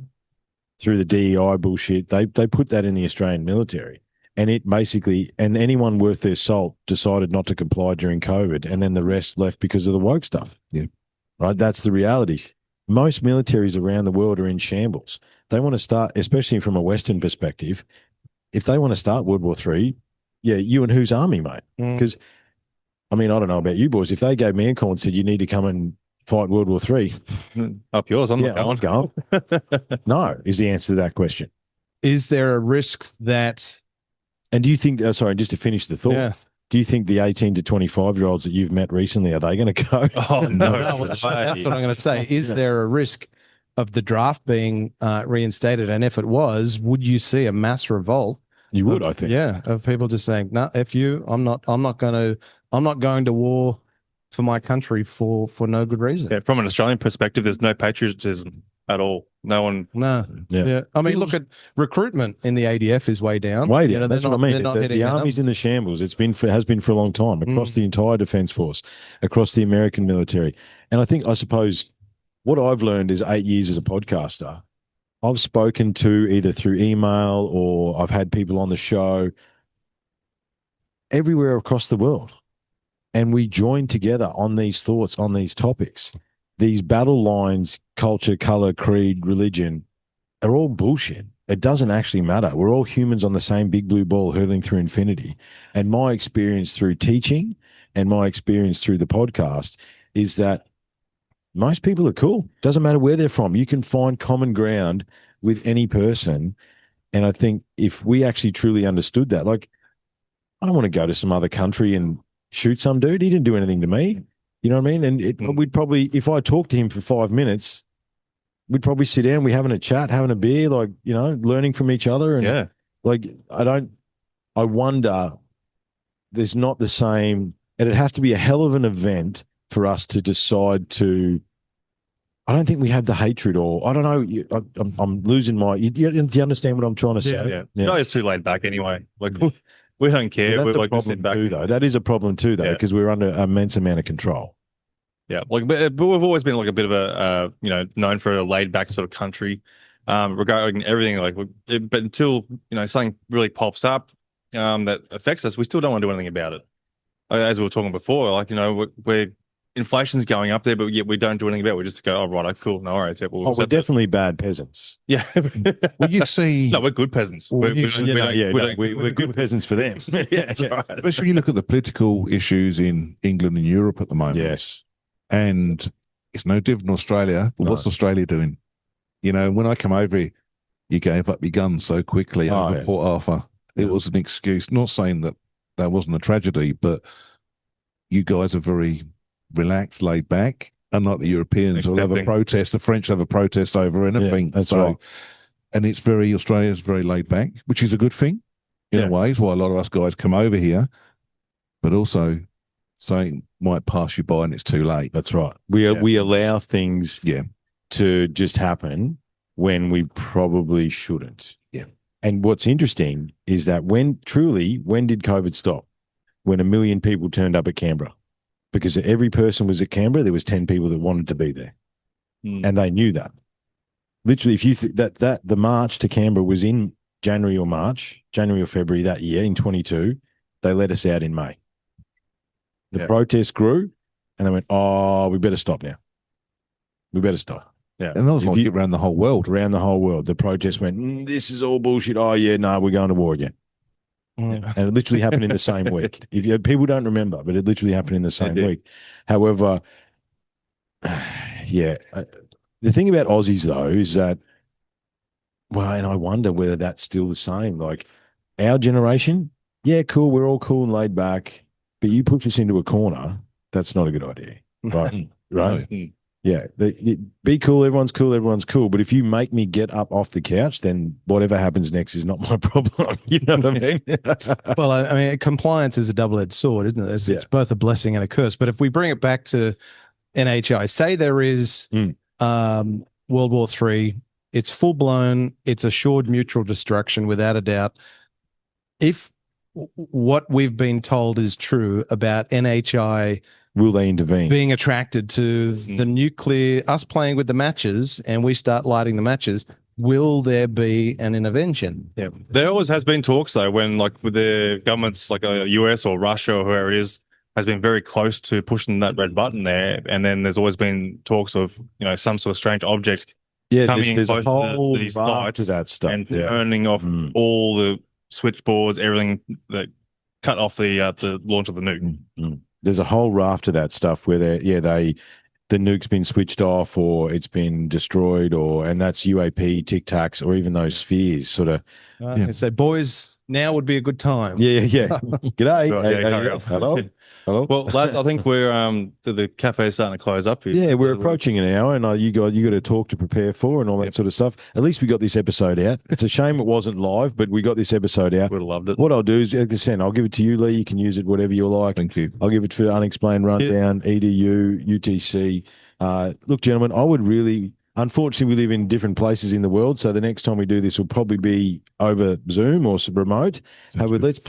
Through the DEI bullshit. They put that in the Australian military. And it basically, and anyone worth their salt decided not to comply during COVID, and then the rest left because of the woke stuff. Yeah. Right? That's the reality. Most militaries around the world are in shambles. They want to start, especially from a Western perspective, if they want to start World War III, you and whose army, mate? Because, I mean, I don't know about you boys. If they gave me a call and said, you need to come and fight World War III. Up yours, I'm not going. No, is the answer to that question. Is there a risk that... And do you think, sorry, just to finish the thought, do you think the 18 to 25-year-olds that you've met recently, are they going to go? Oh, no. That's what I'm going to say. Is there a risk of the draft being reinstated? And if it was, would you see a mass revolt? You would, I think. Yeah, of people just saying, no, F you, I'm not going to war for my country for no good reason. Yeah, from an Australian perspective, there's no patriotism at all. No one. No. Yeah. I mean, look at recruitment in the ADF is way down. Way down. That's what I mean. The army's in the shambles. Has been for a long time across the entire defence force, across the American military. And I suppose what I've learned is 8 years as a podcaster, I've spoken to either through email or I've had people on the show everywhere across the world. And we join together on these thoughts, on these topics. These battle lines, culture, color, creed, religion, are all bullshit. It doesn't actually matter. We're all humans on the same big blue ball hurtling through infinity. And my experience through teaching and my experience through the podcast is that most people are cool. Doesn't matter where they're from. You can find common ground with any person. And I think if we actually truly understood that, like, I don't want to go to some other country and shoot some dude. He didn't do anything to me. You know what I mean? And we'd probably, if I talked to him for 5 minutes, we'd probably sit down, we're having a chat, having a beer, like, learning from each other. And like, I wonder, there's not the same, and it has to be a hell of an event for us to decide to, I don't think we have the hatred, or I don't know. I'm losing my, do you understand what I'm trying to say? Yeah. You know, it's too laid back anyway. Like, we don't care. Well, we're like problem too, though. That is a problem too, though, because we're under an immense amount of control. Yeah, but we've always been like a bit of a known for a laid back sort of country. regarding everything. But until something really pops up that affects us, we still don't want to do anything about it. As we were talking before, we're inflation's going up there, but yet we don't do anything about it. We just go, oh, right, cool, no worries. Yeah, we're definitely bad peasants. Yeah. Well, you see... No, we're good peasants. We're good peasants for them. Yeah, that's right. Especially when you look at the political issues in England and Europe at the moment. Yes. And it's no different in Australia, but what's Australia doing? When I come over here, you gave up your guns so quickly over Port Arthur. It was an excuse. Not saying that wasn't a tragedy, but you guys are very relaxed, laid back, unlike the Europeans who'll have a protest. The French have a protest over anything. Yeah, that's right. And Australia's very laid back, which is a good thing in a way. It's why a lot of us guys come over here, but also something might pass you by and it's too late. That's right. We allow things to just happen when we probably shouldn't. Yeah. And what's interesting is that when did COVID stop? When 1 million people turned up at Canberra. Because every person was at Canberra, there was 10 people that wanted to be there. And they knew that. Literally, if you that the march to Canberra was in January or February that year in 22, they let us out in May. The protest grew and they went, oh, we better stop now. We better stop. Yeah. And that was like around the whole world. Around the whole world. The protest went, this is all bullshit. Oh, yeah, no, we're going to war again. And it literally happened in the same week. People don't remember, but it literally happened in the same week. However, the thing about Aussies though is that, and I wonder whether that's still the same. Like our generation, cool, we're all cool and laid back, but you push us into a corner, that's not a good idea, right? Right? No. Yeah, be cool. Everyone's cool. But if you make me get up off the couch, then whatever happens next is not my problem. You know what I mean? Well, I mean, compliance is a double-edged sword, isn't it? It's both a blessing and a curse. But if we bring it back to NHI, say there is World War III, it's full-blown, it's assured mutual destruction without a doubt. If what we've been told is true about NHI, will they intervene? Being attracted to the nuclear, us playing with the matches, and we start lighting the matches, will there be an intervention? Yeah. There always has been talks, though, when, with the governments, US or Russia or whoever it is, has been very close to pushing that red button there. And then there's always been talks of, some sort of strange object coming there's close a whole to these sites to that stuff. And turning off all the switchboards, everything that cut off the launch of the nuke. There's a whole raft of that stuff where the nuke's been switched off or it's been destroyed, and that's UAP, Tic Tacs, or even those spheres sort of. So, boys, now would be a good time. Yeah. G'day. Sure, Hello. Well, lads, I think we're the cafe's starting to close up here. Yeah, we're approaching an hour, and you got to talk to prepare for and all that sort of stuff. At least we got this episode out. It's a shame it wasn't live, but we got this episode out. Would have loved it. What I'll do is, like I said, I'll give it to you, Leigh. You can use it whatever you like. Thank you. I'll give it for Unexplained Rundown, EDU, UTC. Look, gentlemen, I would really. Unfortunately, we live in different places in the world, so the next time we do this will probably be over Zoom or remote. However, let's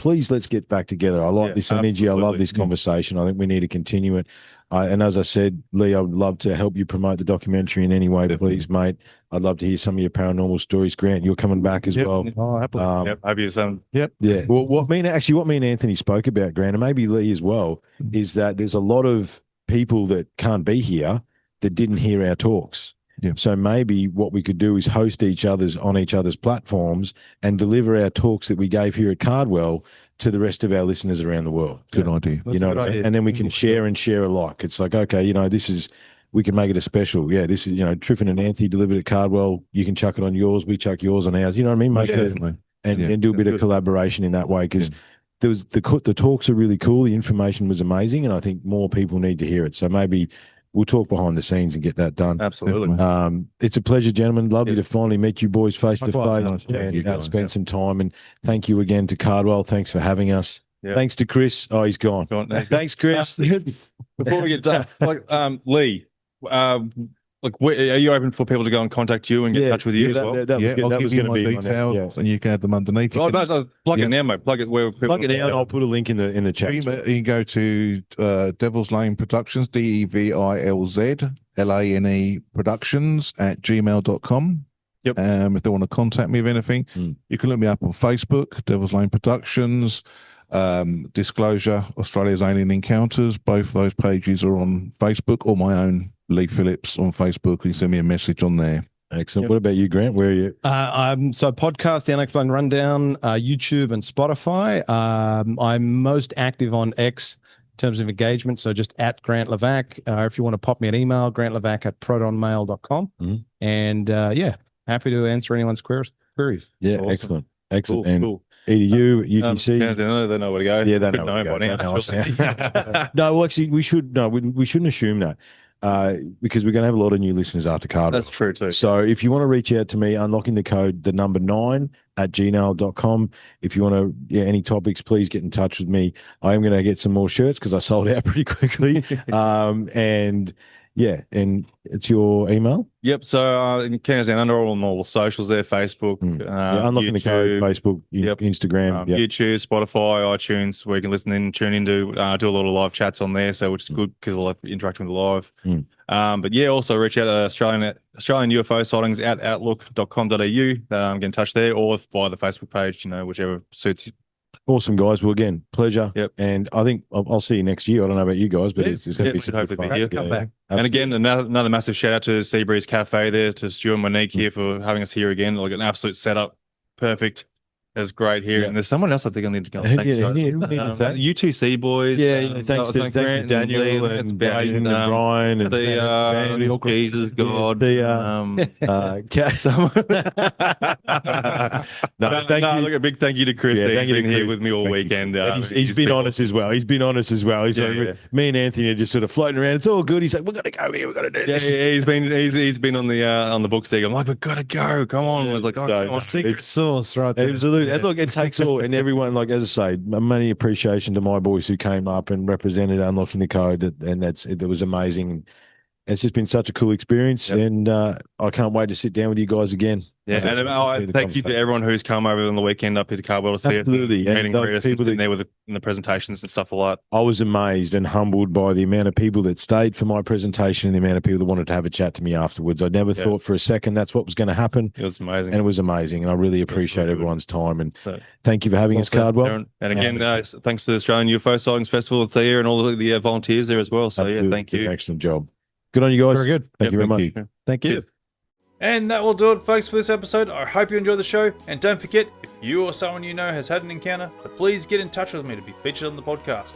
get back together. I like this energy. Absolutely. I love this conversation. I think we need to continue it. And as I said, Leigh, I would love to help you promote the documentary in any way, please, mate. I'd love to hear some of your paranormal stories. Grant, you're coming back as well. Oh, happily. Have you some? Yep. Yeah. Well, what me and Anthony spoke about, Grant, and maybe Leigh as well, is that there's a lot of people that can't be here that didn't hear our talks. Yeah. So maybe what we could do is host on each other's platforms and deliver our talks that we gave here at Cardwell to the rest of our listeners around the world. Good idea. And then we can share alike. It's like, okay, we can make it a special. Yeah, this is, Triffon and Anthony delivered at Cardwell. You can chuck it on yours. We chuck yours on ours. You know what I mean? Make it, definitely. And do a bit of collaboration in that way, because there was the talks are really cool. The information was amazing, and I think more people need to hear it. So maybe we'll talk behind the scenes and get that done. Absolutely. It's a pleasure, gentlemen. Lovely to finally meet you boys face to face and spend some time. And thank you again to Cardwell. Thanks for having us. Yeah. Thanks to Chris. Oh, he's gone. Thanks, Chris. Before we get done, Leigh, are you open for people to go and contact you and get in touch with you as well? I'll give you my details and you can add them underneath. Oh, no, plug it now, mate. Plug it where people. Plug it now, and I'll put a link in the chat. You can go to Devilz Lane Productions, DevilzLane Productions @gmail.com. Yep. If they want to contact me with anything, you can look me up on Facebook, Devilz Lane Productions, Disclosure, Australia's Alien Encounters. Both those pages are on Facebook, or my own Leigh Phillips on Facebook. You can send me a message on there. Excellent. Yep. What about you, Grant? Where are you? So podcast, The Unexplained Rundown, YouTube and Spotify. I'm most active on X in terms of engagement, so just at Grant Lavac. If you want to pop me an email, grantlavac@protonmail.com. And happy to answer anyone's queries. Yeah, awesome. Excellent. Cool, and cool. EDU, UTC. They know where to go. Yeah, they know where to go. No, well, actually, we shouldn't assume that. Because we're going to have a lot of new listeners after Cardwell. That's true too. So if you want to reach out to me, unlocking the code, the number 9 at gmail.com. If you want to, any topics, please get in touch with me. I am going to get some more shirts because I sold out pretty quickly. And it's your email. Yep. So Canada's Down Under on all the socials there, Facebook, unlocking the code, Facebook, Instagram, YouTube, Spotify, iTunes, where you can listen in, tune into, do a lot of live chats on there, so which is good because I like interacting with the live. But also reach out to Australian UFO sightings at outlook.com.au. Get in touch there, or via the Facebook page, whichever suits you. Awesome, guys. Well, again, pleasure. Yep. And I think I'll see you next year. I don't know about you guys, but it's going to be should hopefully be here. Come back. And again, another massive shout out to Seabreeze Cafe there, to Stu and Monique here for having us here again. Like an absolute setup. Perfect. That's great here. Yeah. And there's someone else I think I need to go and thank. UTC boys. Thanks to Daniel and Brian and Jesus God. Look, a big thank you to Chris. He's been here with me all weekend. He's been honest as well. He's like, me and Anthony are just sort of floating around. It's all good. He's like, we're gonna go here. We're gonna do this. He's been on the book stick. I'm like, we've got to go. Come on. I was like, secret sauce right there. Absolutely. And look, it takes all, and everyone, like, as I say, many appreciation to my boys who came up and represented Unlocking the Code, and it was amazing. It's just been such a cool experience, and I can't wait to sit down with you guys again. Yeah, and thank you to everyone who's come over on the weekend up here to Cardwell to see it. Absolutely. Meeting people in there in the presentations and stuff like that. I was amazed and humbled by the amount of people that stayed for my presentation and the amount of people that wanted to have a chat to me afterwards. I never thought for a second that's what was going to happen. It was amazing. And it was amazing. And I really appreciate everyone's time. And thank you for having us, Cardwell. And again, thanks to the Australian UFO Sightings Festival there and all the volunteers there as well. So, thank you. Excellent job. Good on you guys. Very good. Thank you very much. Thank you. And that will do it, folks, for this episode. I hope you enjoyed the show. And don't forget, if you or someone you know has had an encounter, please get in touch with me to be featured on the podcast.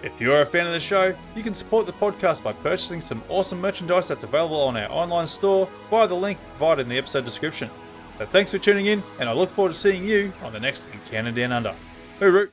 If you're a fan of the show, you can support the podcast by purchasing some awesome merchandise that's available on our online store via the link provided in the episode description. So thanks for tuning in, and I look forward to seeing you on the next Encounter Down Under. Hooroo!